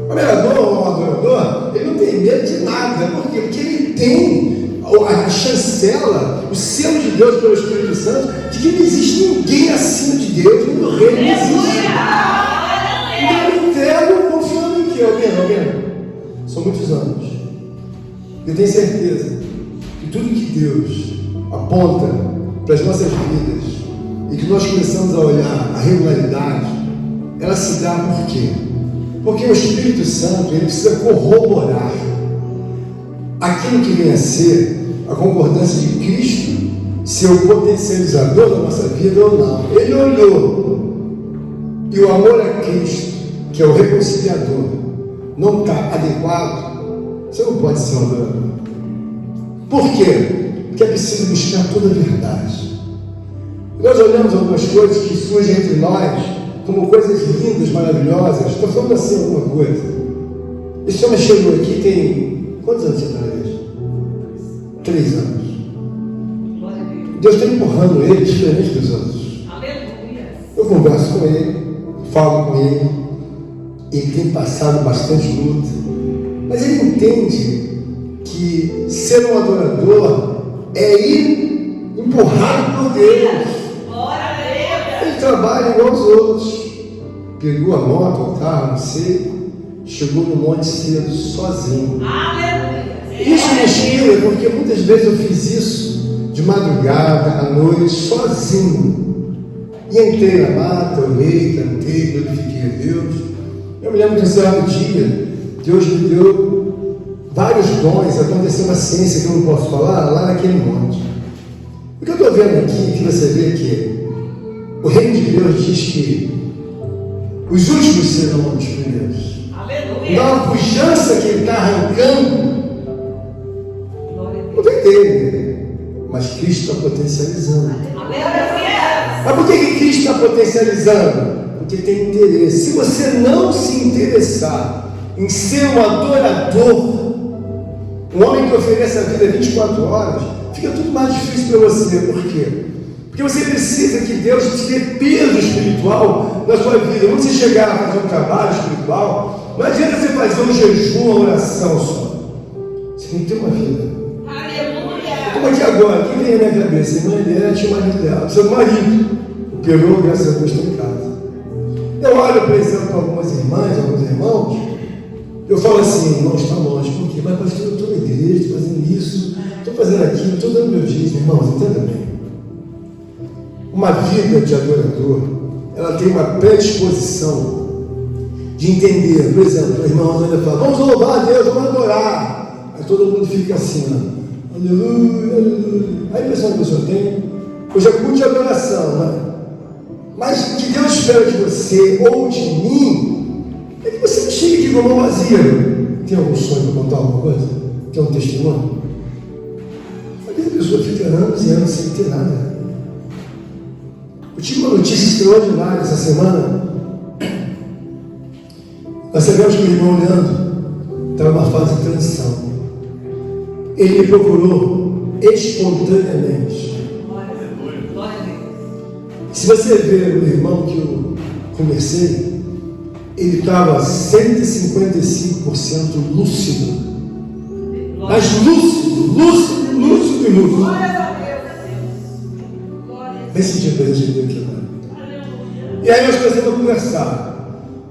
O adorador, ele não tem medo de nada. Por quê? Porque ele tem a chancela, o selo de Deus pelo Espírito Santo, de que não existe ninguém acima de Deus, nem do reino não existe. Então eu entrego confiando em que? Alguém? São muitos anos. Eu tenho certeza que tudo que Deus aponta para as nossas vidas e que nós começamos a olhar a regularidade, ela se dá por quê? Porque o Espírito Santo, ele precisa corroborar aquilo que vem a ser a concordância de Cristo, se é o potencializador da nossa vida ou não. Ele olhou e o amor a Cristo, que é o reconciliador, não está adequado, você não pode ser um adorador. Por quê? Porque é preciso buscar toda a verdade. Nós olhamos algumas coisas que surgem entre nós como coisas lindas, maravilhosas. Estou falando assim alguma coisa. Esse homem chegou aqui tem... quantos anos você está na igreja? 3 anos. Deus está empurrando ele diferente dos outros. Eu converso com ele, falo com ele. Ele tem passado bastante luta. Mas ele entende que ser um adorador é ir empurrado por Deus. Ele trabalha igual aos outros. Pegou a moto, o carro, não sei, chegou no monte cedo, sozinho. Isso me inspira, porque muitas vezes eu fiz isso de madrugada, à noite, sozinho. E entrei na mata, orei, cantei, glorifiquei a Deus. Eu me lembro de um certo dia, Deus me deu vários dons, aconteceu uma ciência que eu não posso falar, lá naquele monte. O que eu estou vendo aqui, que você vê que o reino de Deus diz que os últimos serão os primeiros. Na pujança que ele está arrancando, não vem dele, mas Cristo está potencializando. Mas por que Cristo está potencializando? Porque tem interesse. Se você não se interessar em ser um adorador, um homem que oferece a vida 24 horas, fica tudo mais difícil para você. Por quê? Porque você precisa que Deus te dê peso espiritual na sua vida. Quando você chegar a fazer um trabalho espiritual, não adianta você fazer um jejum, uma oração só. Você tem que ter uma vida. Como aqui agora, quem vem na minha cabeça? A irmã Helena tinha o marido dela, precisa do marido. Operou, graças a Deus, está em casa. Eu olho, por exemplo, algumas irmãs, alguns irmãos, eu falo assim: irmão, está longe. Por quê? Mas pastor, eu estou na igreja, estou fazendo isso, estou fazendo aquilo, estou dando meu dízimo. Irmãos, entenda bem. Uma vida de adorador, ela tem uma predisposição de entender. Por exemplo, os irmãos ainda falam: vamos louvar a Deus, vamos adorar. Aí todo mundo fica assim, ó, aleluia, aleluia. Aí a impressão que a pessoa tem, hoje é culto de adoração, né? Mas o que Deus espera de você ou de mim é que você não chegue aqui com a mão vazia. Tem algum sonho para contar alguma coisa? Tem um testemunho? Às vezes a pessoa fica anos e anos sem ter nada. Eu tive uma notícia extraordinária essa semana. Nós sabemos que o irmão Leandro está numa fase de transição. Ele me procurou espontaneamente. Se você ver o irmão que eu conversei, ele estava 155% lúcido. Mas lúcido. Vem sentir a presença de Deus aqui agora. E aí nós começamos a conversar.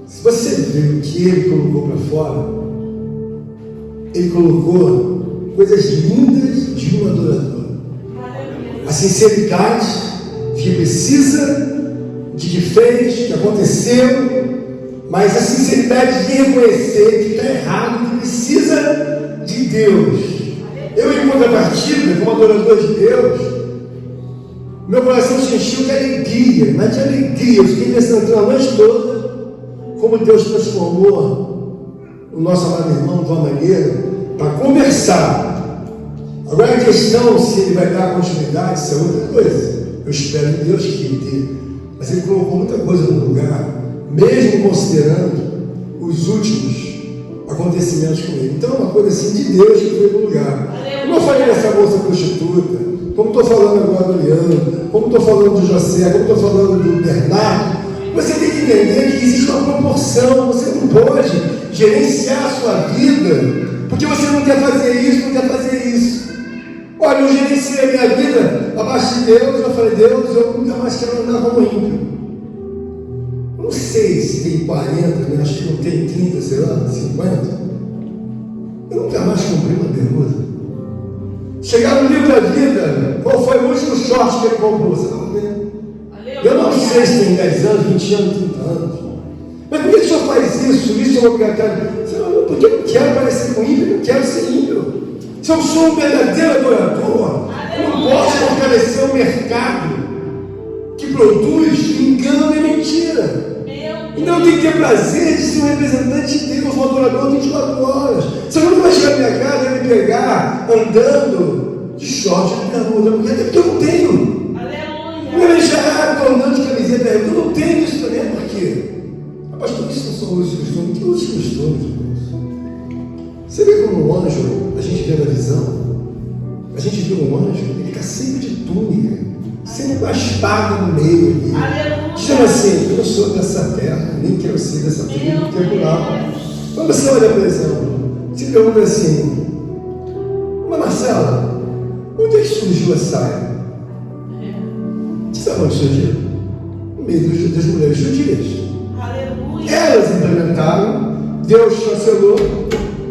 Se você ver o que ele colocou para fora, ele colocou coisas lindas de um adorador. A sinceridade de que precisa, de que fez, que aconteceu, mas a sinceridade de reconhecer que está errado, que precisa de Deus. Eu, em contrapartida, como adorador de Deus, meu coração se encheu de alegria, mas de alegria. Eu fiquei pensando a noite toda como Deus transformou o nosso amado irmão de uma maneira para conversar. Agora a questão se ele vai dar continuidade, isso é outra coisa. Eu espero em Deus que ele dê. Mas ele colocou muita coisa no lugar, mesmo considerando os últimos acontecimentos com ele. Então é uma coisa assim de Deus que foi no lugar. Como eu falei dessa moça prostituta, como estou falando agora do Leandro, como estou falando do José, como estou falando do Bernardo, você tem que entender que existe uma proporção. Você não pode gerenciar a sua vida porque você não quer fazer isso, não quer fazer isso. Olha, eu gerenciei a minha vida abaixo de Deus. Eu falei, Deus, eu nunca mais quero andar como ímpio. Não sei se tem 40, né? Acho que não tem 30, sei lá, 50. Eu nunca mais cumpri uma pergunta. Chegar no livro da vida, qual foi o último short que ele comprou? Você não vê. Eu não sei se tem 10 anos, 20 anos, 30 anos. Mas por que o senhor faz isso? Isso é obrigatório. Porque eu não quero parecer com ímpio, eu não quero ser ímpio. Se eu sou um verdadeiro adorador, eu não posso fortalecer o mercado que produz engano e mentira. Então eu tenho que ter prazer de ser um representante de Deus, um adorador 24 horas. Se eu não vai chegar na minha casa e me pegar andando de short, de bermuda, porque eu não tenho. Não vai deixar, estou andando de camiseta, eu não tenho isso também, por quê? Pastor, isso não são os costumes, que os costumes, irmãos? Você vê como um anjo, a gente vê na visão, a gente vê um anjo, ele fica sempre de túnica, sempre com a espada no meio ali. Dizendo assim, eu não sou dessa terra, nem quero ser dessa terra temporal. Quando você olha, por exemplo, você pergunta assim, mas Marcela, onde é que surgiu a saia? Você sabe onde surgiu? No meio das mulheres judias. Elas implementaram, Deus chancelou,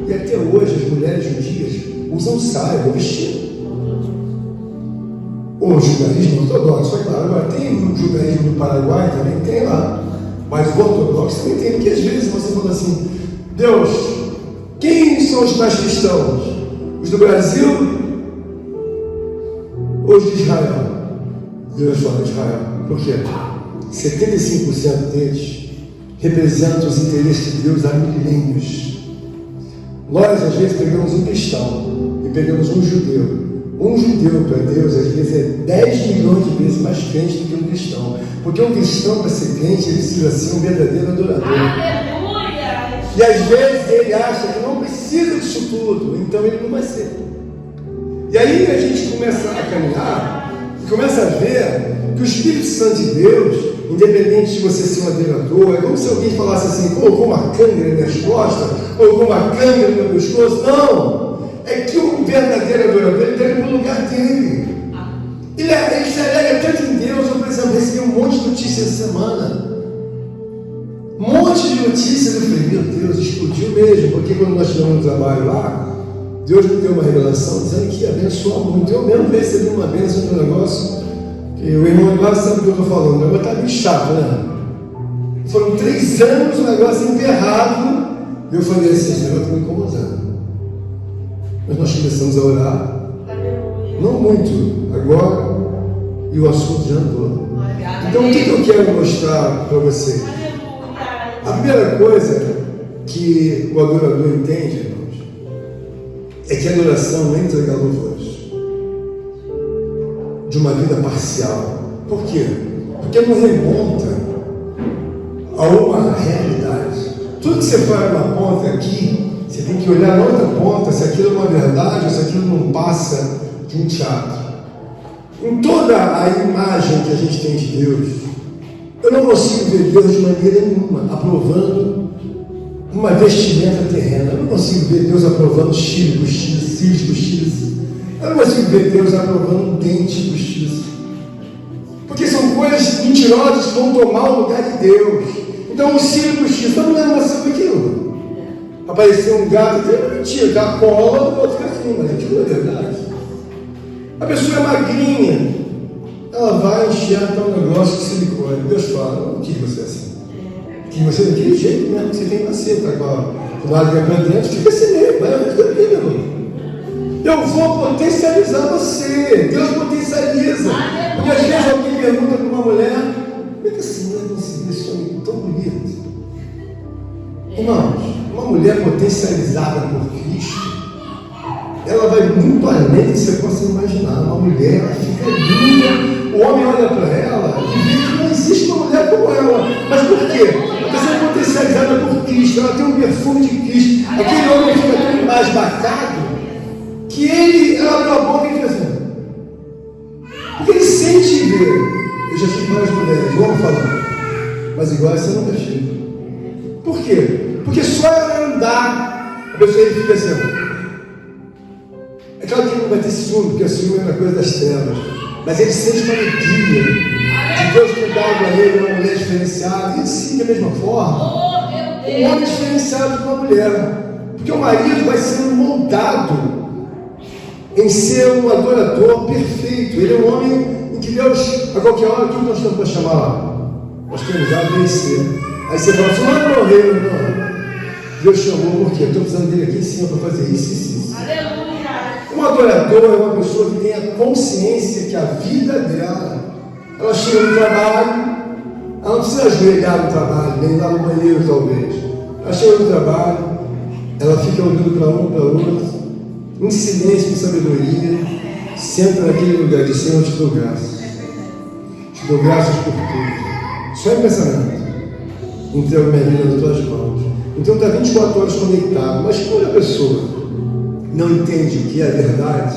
e até hoje as mulheres judias usam saia ou vestido. O judaísmo ortodoxo, é claro, agora tem o judaísmo do Paraguai, também tem lá, mas o ortodoxo também tem, porque às vezes você fala assim, Deus, quem são os mais cristãos? Os do Brasil ou os de Israel? Deus fala de Israel, por quê? 75% deles representam os interesses de Deus há milênios. Nós, às vezes, pegamos um cristão e pegamos um judeu. Um judeu para Deus, às vezes, é 10 milhões de vezes mais crente do que um cristão. Porque um cristão, para ser crente, ele precisa ser um verdadeiro adorador. Aleluia! E às vezes ele acha que não precisa disso tudo, então ele não vai ser. E aí a gente começa a caminhar e começa a ver que o Espírito Santo de Deus, independente de você ser um adorador, é como se alguém falasse assim, colocou uma câmera nas minhas costas, colocou uma câmera no meu pescoço. Não! É que o verdadeiro adorador, ele deve ir para o lugar dele. Ele se alegra tanto em Deus. Eu, por exemplo, recebi um monte de notícias essa semana. Um monte de notícias. Eu falei, meu Deus, explodiu mesmo. Porque quando nós tivemos um trabalho lá, Deus me deu uma revelação dizendo que ia abençoar muito. Eu mesmo recebi uma bênção de um negócio que o irmão agora sabe o que eu estou falando. O negócio está meio chato, né? Foram 3 anos o negócio enterrado. E eu falei assim, esse negócio está me incomodando. Mas nós começamos a orar, não muito, agora, e o assunto já andou. Então, o que eu quero mostrar para você? A primeira coisa que o adorador entende, irmãos, é que a adoração não é entregar louvores de uma vida parcial. Por quê? Porque não remonta a uma realidade. Tudo que você faz uma ponta aqui, você tem que olhar na outra ponta se aquilo é uma verdade ou se aquilo não passa de um teatro. Em toda a imagem que a gente tem de Deus, eu não consigo ver Deus de maneira nenhuma aprovando uma vestimenta terrena. Eu não consigo ver Deus aprovando chile postiço, cílios postiços. Eu não consigo ver Deus aprovando um dente postiço. Porque são coisas mentirosas que vão tomar o lugar de Deus. Então, o cílio postiço, a mulher não nasceu com aquilo. Apareceu um gato, é mentira, dá cola, o outro fica assim, mas aquilo é verdade. A pessoa é magrinha, ela vai encher um negócio de silicone. Deus fala, não quis você assim. que você daquele jeito mesmo que você tem que nascer, tá? Com o lado que é pra dentro, fica assim mesmo, vai ficar irmão. Eu vou potencializar você. Deus potencializa. Porque às vezes alguém pergunta para uma mulher, como é que essa mulher conseguiu esse homem tão bonito? Irmãos, uma mulher potencializada por Cristo, ela vai muito além do que você possa imaginar. Uma mulher, ela fica linda. O homem olha para ela e vê que não existe uma mulher como ela. Mas por quê? Porque você é potencializada por Cristo. Ela tem um perfume de Cristo. Aquele homem fica tão embasbacado que ele abre a boca e diz assim. Porque ele sente ver. Eu já tive várias mulheres, vamos falar. Mas igual essa eu nunca tive. Por quê? Porque só ela andar, a pessoa fica assim. É claro que ele não vai ter ciúme, porque a ciúme é uma coisa das trevas. Mas ele sente uma alegria de Deus ter dado a ele uma mulher diferenciada. E assim, da mesma forma, um homem diferenciado de uma mulher. Porque o marido vai sendo moldado em ser um adorador perfeito. Ele é um homem em que Deus, a qualquer hora, tudo nós estamos para chamar lá. Nós temos já a vencer. Aí você fala, fulano morreu, não. Deus chamou porque eu estou precisando dele aqui em cima para fazer isso. Aleluia. Um adorador é uma pessoa que tem a consciência que a vida dela, ela chega no trabalho, ela não precisa ajoelhar no trabalho, nem lá no banheiro talvez. Ela chega no trabalho, ela fica olhando para um, para outro, em silêncio, com sabedoria, senta naquele lugar de Senhor, eu te dou graças. Te dou graças por tudo. Só em pensamento. Entrego minha vida nas tuas mãos. Então está 24 horas conectado. Mas quando a pessoa não entende o que é a verdade,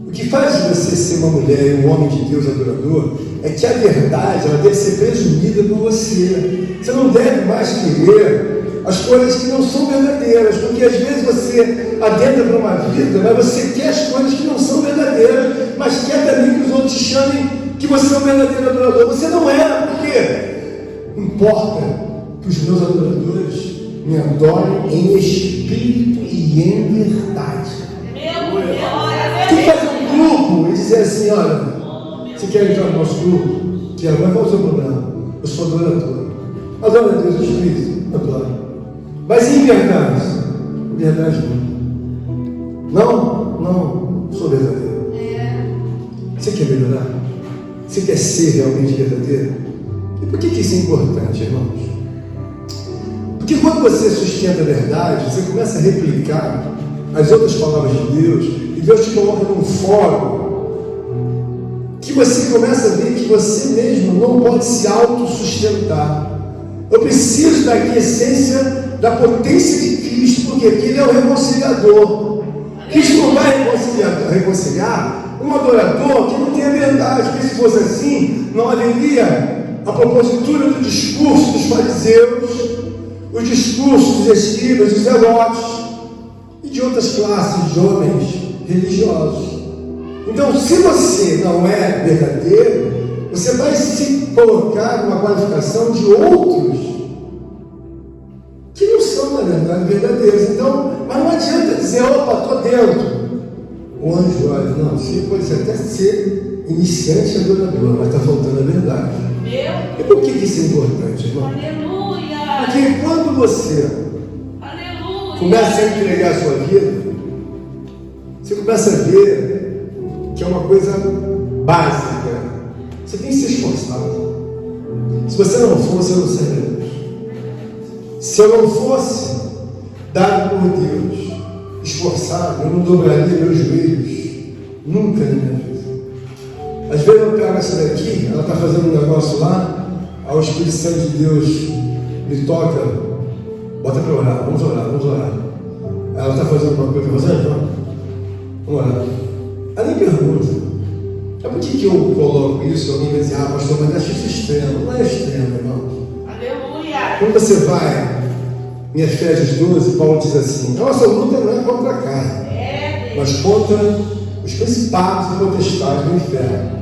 o que faz você ser uma mulher e um homem de Deus adorador é que a verdade ela deve ser presumida por você. Você não deve mais querer as coisas que não são verdadeiras, porque às vezes você adentra para uma vida, mas você quer as coisas que não são verdadeiras, mas quer também que os outros te chamem que você é um verdadeiro adorador. Você não é, porque importa que os meus adoradores me adorem em espírito e em verdade. Tu fazer um grupo e dizer assim, olha, você quer entrar no nosso grupo? Quero, mas qual é o seu problema? Eu sou adorador. Adoro a Deus, o Espírito, adoro. Mas em verdade? Em verdade não sou verdadeiro. Você quer melhorar? Você quer ser realmente verdadeiro? E por que isso é importante, irmãos? Porque quando você sustenta a verdade, você começa a replicar as outras palavras de Deus, e Deus te coloca num fórum que você começa a ver que você mesmo não pode se autossustentar. Eu preciso da essência da potência de Cristo, porque Ele é o reconciliador. Cristo não vai reconciliar um adorador que não tem a verdade, porque se fosse assim, não haveria a propositura do discurso dos fariseus, os discursos dos escribas, dos zelotes e de outras classes de homens religiosos. Então, se você não é verdadeiro, você vai se colocar numa qualificação de outros que não são, na verdade, verdadeiros. Então, mas não adianta dizer, opa, estou dentro. O anjo olha, não, você pode até ser iniciante adorador, mas está faltando a verdade. E por que isso é importante, irmão? Aleluia. Porque quando você começa a entregar a sua vida, você começa a ver que é uma coisa básica. Você tem que se esforçar. Se você não for, você não serve a Deus. Se eu não fosse dado por Deus, esforçado, eu não dobraria meus joelhos nunca na minha vida. Às vezes eu pego essa daqui, ela está fazendo um negócio lá, ao Espírito Santo de Deus me toca, bota para orar, vamos orar. Ela está fazendo uma coisa, fazendo? Vamos orar. Ela nem pergunta. Por que eu coloco isso? Alguém vai dizer, pastor, mas acho isso extremo. Não é extremo, irmão. Aleluia. Quando você vai em Efésios 12, Paulo diz assim, a nossa luta não é contra a carne, mas contra os principados e potestades do inferno.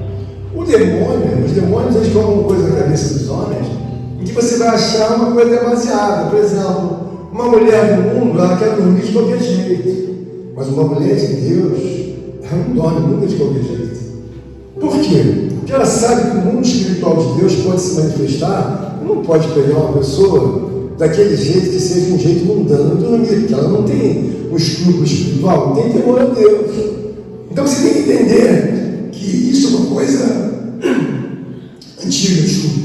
Os demônios eles colocam uma coisa na cabeça dos homens em que você vai achar uma coisa demasiada. Por exemplo, uma mulher do mundo, ela quer dormir de qualquer jeito, mas uma mulher de Deus, ela não dorme nunca de qualquer jeito. Por quê? Porque ela sabe que o mundo espiritual de Deus pode se manifestar não pode pegar uma pessoa daquele jeito que seja um jeito mundano de dormir, porque ela não tem um escrúpulo espiritual, tem temor a Deus. Então você tem que entender que isso é uma coisa antiga, desculpa.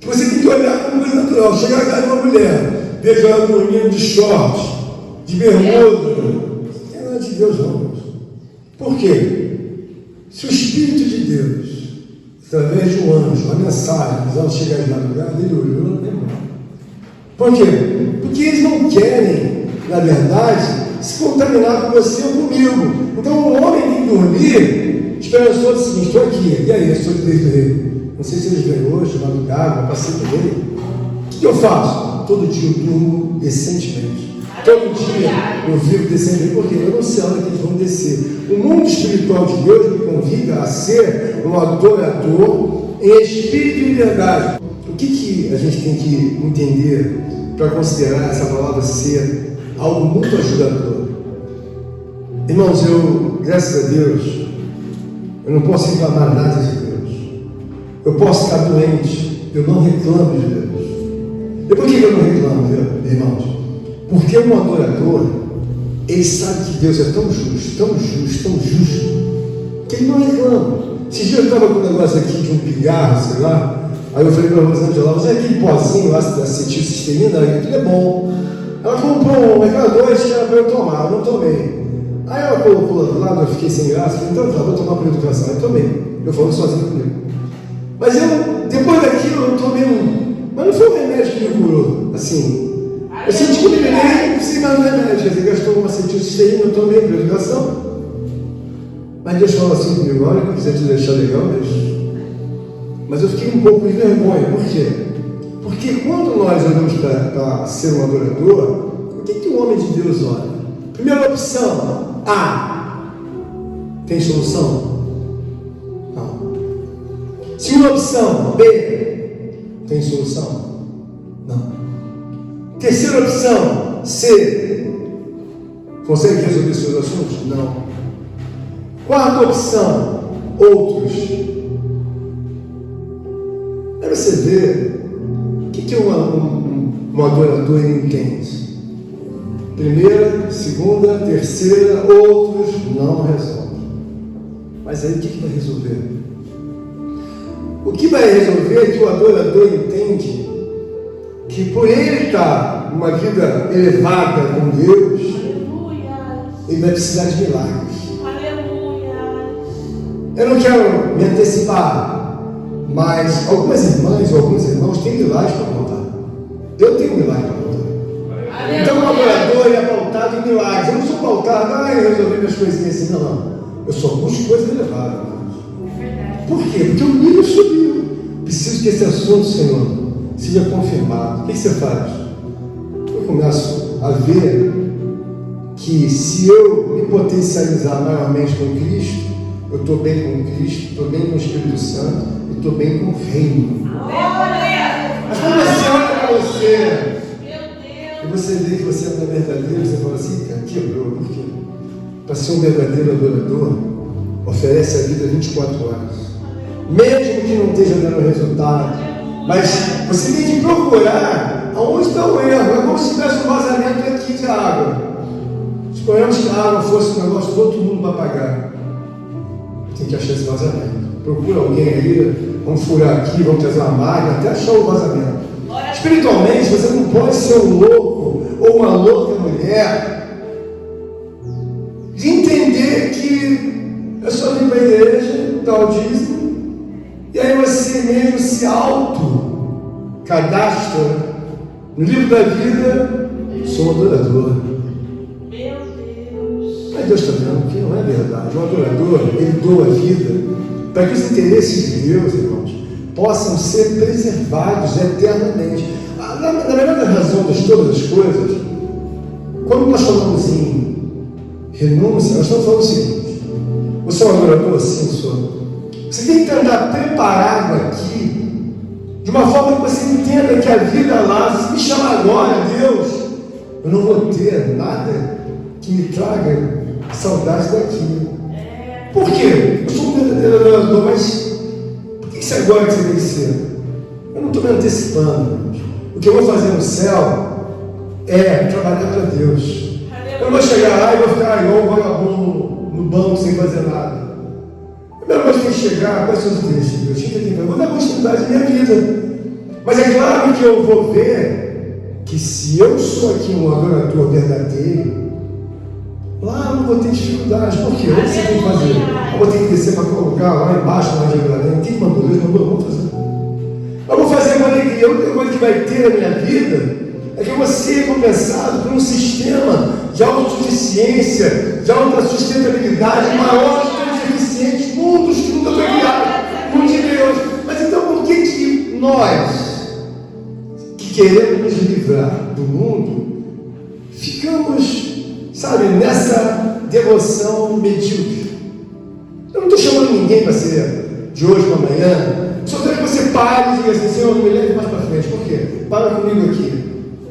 Que você tem que olhar como coisa natural. Chegar na casa de uma mulher, vejo ela dormindo de short, de bermuda. Não tem nada de Deus, não. Por quê? Se o Espírito de Deus, através de um anjo, uma mensagem, ao chegar de madrugada, ele olhou, não tem nada. Por quê? Porque eles não querem, na verdade, se contaminar com você ou comigo. Então o homem tem que dormir esperançoso o seguinte: estou aqui, e aí, eu sou de Deus do rei. Não sei se eles vêm hoje, de madrugada, passei por ele. O que eu faço? Todo dia eu durmo decentemente. Todo dia eu vivo decentemente. Por quê? Eu não sei a hora que eles vão descer. O mundo espiritual de Deus me convida a ser um adorador em espírito e verdade. O que a gente tem que entender para considerar essa palavra ser algo muito ajudador? Irmãos, eu, graças a Deus, eu não posso reclamar nada de Deus. Eu posso ficar doente, eu não reclamo de Deus. E por que eu não reclamo, irmãos? Porque um adorador, ele sabe que Deus é tão justo, tão justo, tão justo, que ele não reclama. Esse dia eu estava com um negócio aqui de um pigarro, sei lá. Aí eu falei para a Rosângela, você é aquele pozinho lá da acetilcisterina, aquilo é bom. Ela comprou aquela noite que era para eu tomar, eu não tomei. Aí ela colocou lá do lado, eu fiquei sem graça, falei, então tá, vou tomar por educação. Eu tomei, eu falo sozinho comigo. Mas eu, depois daquilo, eu tomei mas não foi um remédio que me curou, assim. Eu senti que eu melhorei, não precisei mais do remédio. Ele gastou uma acetilcisterina, eu tomei por educação. Mas Deus falou assim comigo, olha, eu quiser te deixar legal, Deus. Mas eu fiquei um pouco de vergonha. Por quê? Porque quando nós olhamos para ser um adorador, o que o homem de Deus olha? Primeira opção, A. Tem solução? Não. Segunda opção, B. Tem solução? Não. Terceira opção, C. Consegue resolver seus assuntos? Não. Quarta opção, outros. Aí você vê o que um adorador entende. Primeira, segunda, terceira, outros não resolve. Mas aí o que vai resolver? O que vai resolver é que o adorador entende que por ele estar numa vida elevada com Deus, ele vai precisar de milagres. Eu não quero me antecipar, mas algumas irmãs ou alguns irmãos têm milagres para contar. Eu tenho milagre para contar. Então o adorador é pautado em milagres. Eu não sou pautado, eu resolvi minhas coisinhas assim, não. Eu só busco coisas elevadas. Por quê? Porque o nível subiu. Preciso que esse assunto, Senhor, seja confirmado. O que você faz? Eu começo a ver que se eu me potencializar maiormente com Cristo, eu estou bem com Cristo, estou bem com o Espírito Santo, e estou bem com o Reino. Mas quando você olha para você, e você vê que você não é verdadeiro, você fala assim, cara, quebrou. Por quê? Para ser um verdadeiro adorador, oferece a vida 24 horas. Mesmo que não esteja dando resultado, mas você tem que procurar aonde está o erro. É como se tivesse um vazamento aqui de água. Suponhamos que a água fosse um negócio de outro mundo para pagar. Tem que achar esse vazamento. Procura alguém aí, vamos furar aqui, vamos trazer uma máquina, até achar o vazamento. Espiritualmente, você não pode ser um louco ou uma louca mulher de entender que eu só vim para a igreja, dá o dízimo, e aí você mesmo se auto-cadastra no livro da vida, sou um adorador. Meu Deus. Mas Deus está vendo que não é verdade. Um adorador, ele doa a vida para que os interesses de Deus, irmãos, possam ser preservados eternamente. Na verdade, a razão de todas as coisas, quando nós falamos em renúncia, nós estamos falando o seguinte: você é um adorador? Sim, sou. Você tem que andar preparado aqui, de uma forma que você entenda que a vida lá, se me chamar agora, Deus, eu não vou ter nada que me traga saudade daqui. Por quê? Eu sou um verdadeiro adorador, mas por que isso é agora que você tem que ser? Eu não estou me antecipando, irmãos. O que eu vou fazer no céu é trabalhar para Deus. Eu não vou chegar lá e vou ficar igual um vagabundo no banco sem fazer nada. A primeira coisa que tem que chegar, quais são os interesses? Eu vou dar continuidade à minha vida. Mas é claro que eu vou ver que se eu sou aqui um adorador verdadeiro, lá eu não vou ter dificuldade. Por quê? O que você tem que fazer? Eu vou ter que descer para colocar lá embaixo, lá em Jerusalém. Quem mandou? Deus mandou? Vamos fazer. Eu vou fazer com alegria. A única coisa que vai ter na minha vida é que eu vou ser recompensado por um sistema de autossuficiência, de autossustentabilidade maior do que os eficientes mundos que nunca foi criado, mundo de Deus. Mas então por que nós, que queremos nos livrar do mundo, ficamos, sabe, nessa devoção medíocre? Eu não estou chamando ninguém para ser de hoje para amanhã. Só quero que você pare e diga assim: Senhor, me leve mais para frente. Por quê? Para comigo aqui.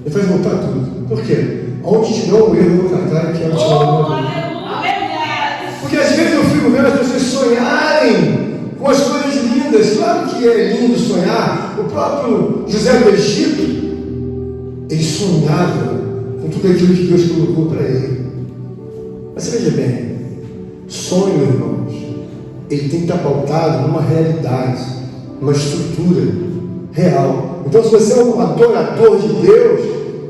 Ele faz voltar tudo. Por quê? Onde tiver um erro, eu vou cantar que é onde tiver um erro. Porque às vezes eu fico vendo as pessoas sonharem com as coisas lindas. Claro que é lindo sonhar. O próprio José do Egito, ele sonhava com tudo aquilo que Deus colocou para ele. Mas você veja bem, sonho, irmãos, ele tem que estar pautado numa realidade, numa estrutura real. Então, se você é um adorador de Deus,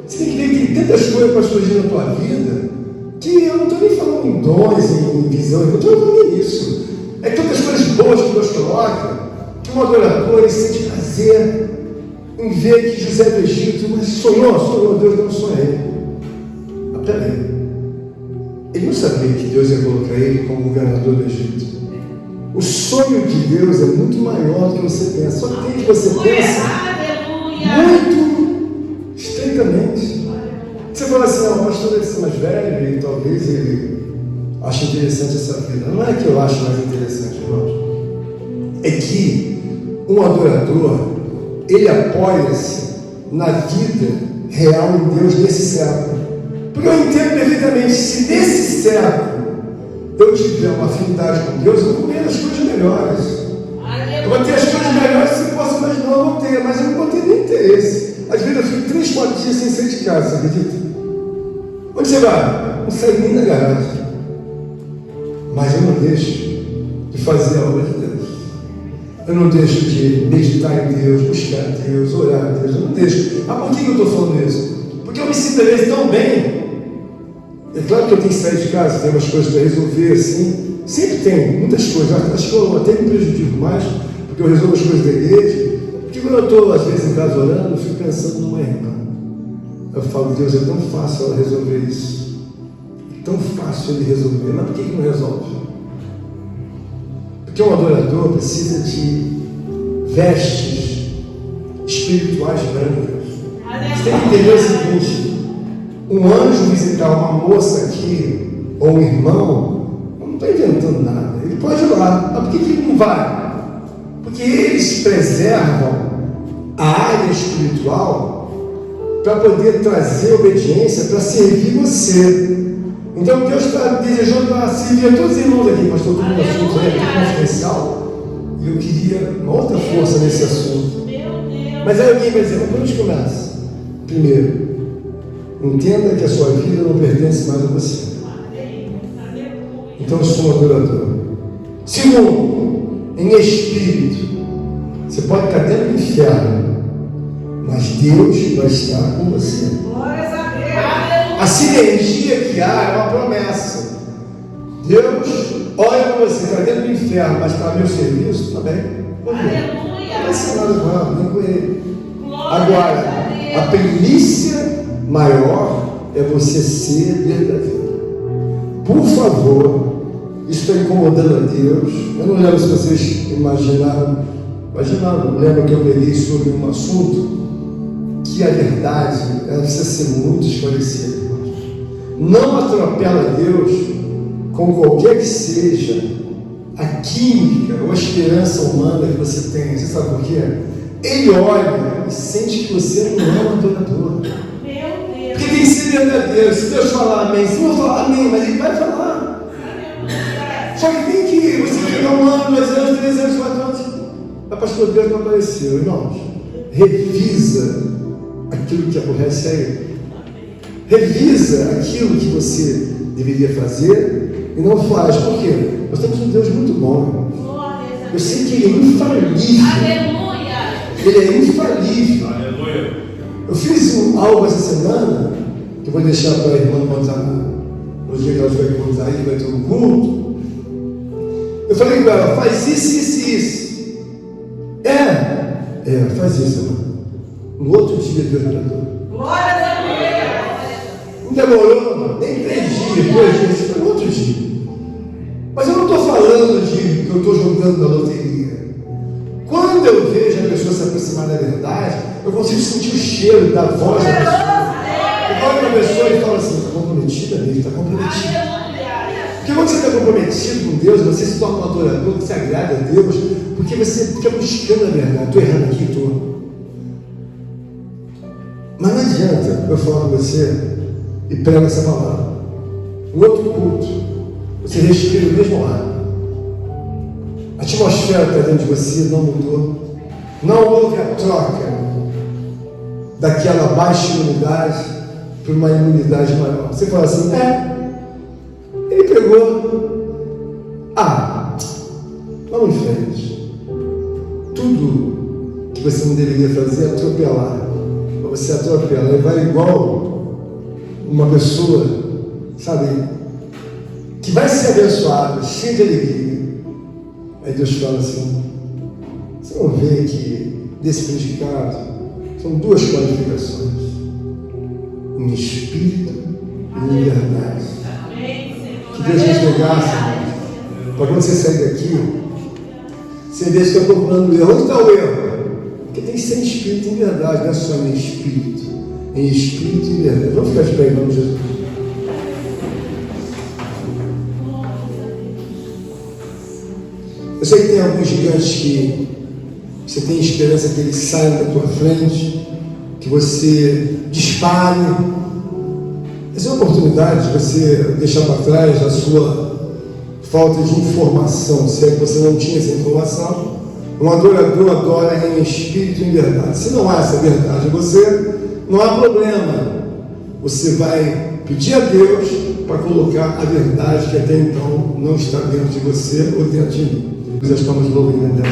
você tem que ver que tem tantas coisas para surgir na tua vida, que eu não estou nem falando em dons, em visão, eu estou falando nisso. É tantas coisas boas que Deus coloca, que um adorador ele sente prazer em ver que José do Egito, mas sonhou, Deus não sonhei. Mas peraí, ele não sabia que Deus ia colocar ele como governador do Egito. O sonho de Deus é muito maior do que você pensa. Só que você pensa muito estreitamente. Você fala assim: o pastor deve ser mais velho e talvez ele ache interessante essa vida. Não é que eu acho mais interessante, irmãos. É que um adorador, ele apoia-se na vida real em Deus desse século. Porque eu entendo perfeitamente, se nesse século eu tiver uma afinidade com Deus, eu vou comer as coisas melhores. Eu vou ter as coisas melhores que você possa imaginar, eu vou ter, mas eu não vou ter nem interesse. Às vezes eu fico 3, 4 dias sem sair de casa, você acredita? Onde você vai? Não saio nem da garagem. Mas eu não deixo de fazer a obra de Deus. Eu não deixo de meditar em Deus, buscar Deus, orar a Deus. Eu não deixo. Mas por que eu estou falando isso? Porque eu me sinto às vezes tão bem. É claro que eu tenho que sair de casa, tem umas coisas para resolver, assim. Sempre tem, muitas coisas. Acho que eu até me prejudico mais, porque eu resolvo as coisas da igreja. Porque quando eu estou, às vezes, em casa orando, eu fico pensando numa irmã. Eu falo: Deus, é tão fácil ela resolver isso. É tão fácil ele resolver. Mas por que não resolve? Porque um adorador precisa de vestes espirituais brancas. Você tem que entender o seguinte: um anjo visitar uma moça aqui, ou um irmão, eu não estou inventando nada. Ele pode ir lá. Mas por que ele não vai? Porque eles preservam a área espiritual para poder trazer obediência, para servir você. Então Deus está desejando para servir a todos os irmãos aqui, pastor, todo mundo assunto aqui confidencial. E eu queria uma outra força nesse assunto. Mas aí alguém vai dizer: mas onde começa? Primeiro, entenda que a sua vida não pertence mais a você. Então eu sou um adorador. Segundo, em espírito. Você pode estar dentro do inferno, mas Deus vai estar com você. A sinergia que há é uma promessa. Deus olha para você, está dentro do inferno, mas está a meu serviço, está bem? Não vai ser nada com ela, nem com ele. Agora, a primícia maior é você ser verdadeiro. Por favor, isso está incomodando a Deus. Eu não lembro se vocês imaginaram, não lembro que eu peguei sobre um assunto que a verdade ela precisa ser muito esclarecida. Não atropela Deus com qualquer que seja a química ou a esperança humana que você tem. Você sabe por quê? Ele olha e sente que você não é um adorador. Porque tem que ser verdadeiro. Se Deus falar amém, se não falar amém, mas ele vai falar. Só que tem que ir. Você fica 1 ano, 2 anos, 3 anos, 4 anos. Mas pastor, Deus não apareceu, irmãos. revisa aquilo que aborrece a Ele. Revisa aquilo que você deveria fazer e não faz. Por quê? Nós temos um Deus muito bom. Eu sei que Ele é infalível. Aleluia. Ele é infalível. Aleluia. Eu fiz algo essa semana, que eu vou deixar para a irmã contar no dia que ela vai contar aí, que vai ter um culto. Eu falei com ela, faz isso, isso e isso. Faz isso, irmã. No outro dia, Deus me perdoou. Glória a Não demorou nem 3 dias, 2 dias, foi no outro dia. Mas eu não estou falando de que eu estou jogando na loteria. Quando eu vejo a pessoa se aproximar da verdade, eu consigo sentir o cheiro da voz da pessoa. Eu olho para a pessoa e falo assim, está comprometida mesmo, está comprometida. Porque quando você está comprometido com Deus, você se torna um adorador, você agrada a Deus, porque você fica buscando a verdade. Estou errando aqui, estou. Mas não adianta eu falar com você e prego essa palavra. No outro culto, você respira o mesmo ar. A atmosfera que está dentro de você não mudou. Não houve a troca daquela baixa imunidade para uma imunidade maior. Você fala assim, ele pregou. Vamos em frente. Tudo que você não deveria fazer é atropelar. Você atropela, levar igual uma pessoa, sabe, que vai ser abençoada, cheia de alegria. Aí Deus fala assim, você não vê que desse predicado são 2 qualificações, em espírito e em verdade. Que Deus nos pegasse, para quando você sair daqui, você vê se está procurando o erro. Onde está o erro? Porque tem que ser em espírito e em verdade, não é só em espírito. Em espírito e em verdade. Vamos ficar de pé em nome de Jesus. Eu sei que tem alguns gigantes que você tem esperança que eles saiam da tua frente, que você dispare. Essa é uma oportunidade de você deixar para trás a sua falta de informação, se é que você não tinha essa informação. Um adorador adora em espírito e em verdade. Se não há essa verdade em você, não há problema. Você vai pedir a Deus para colocar a verdade que até então não está dentro de você ou dentro de mim. As palmas de louvor de Deus.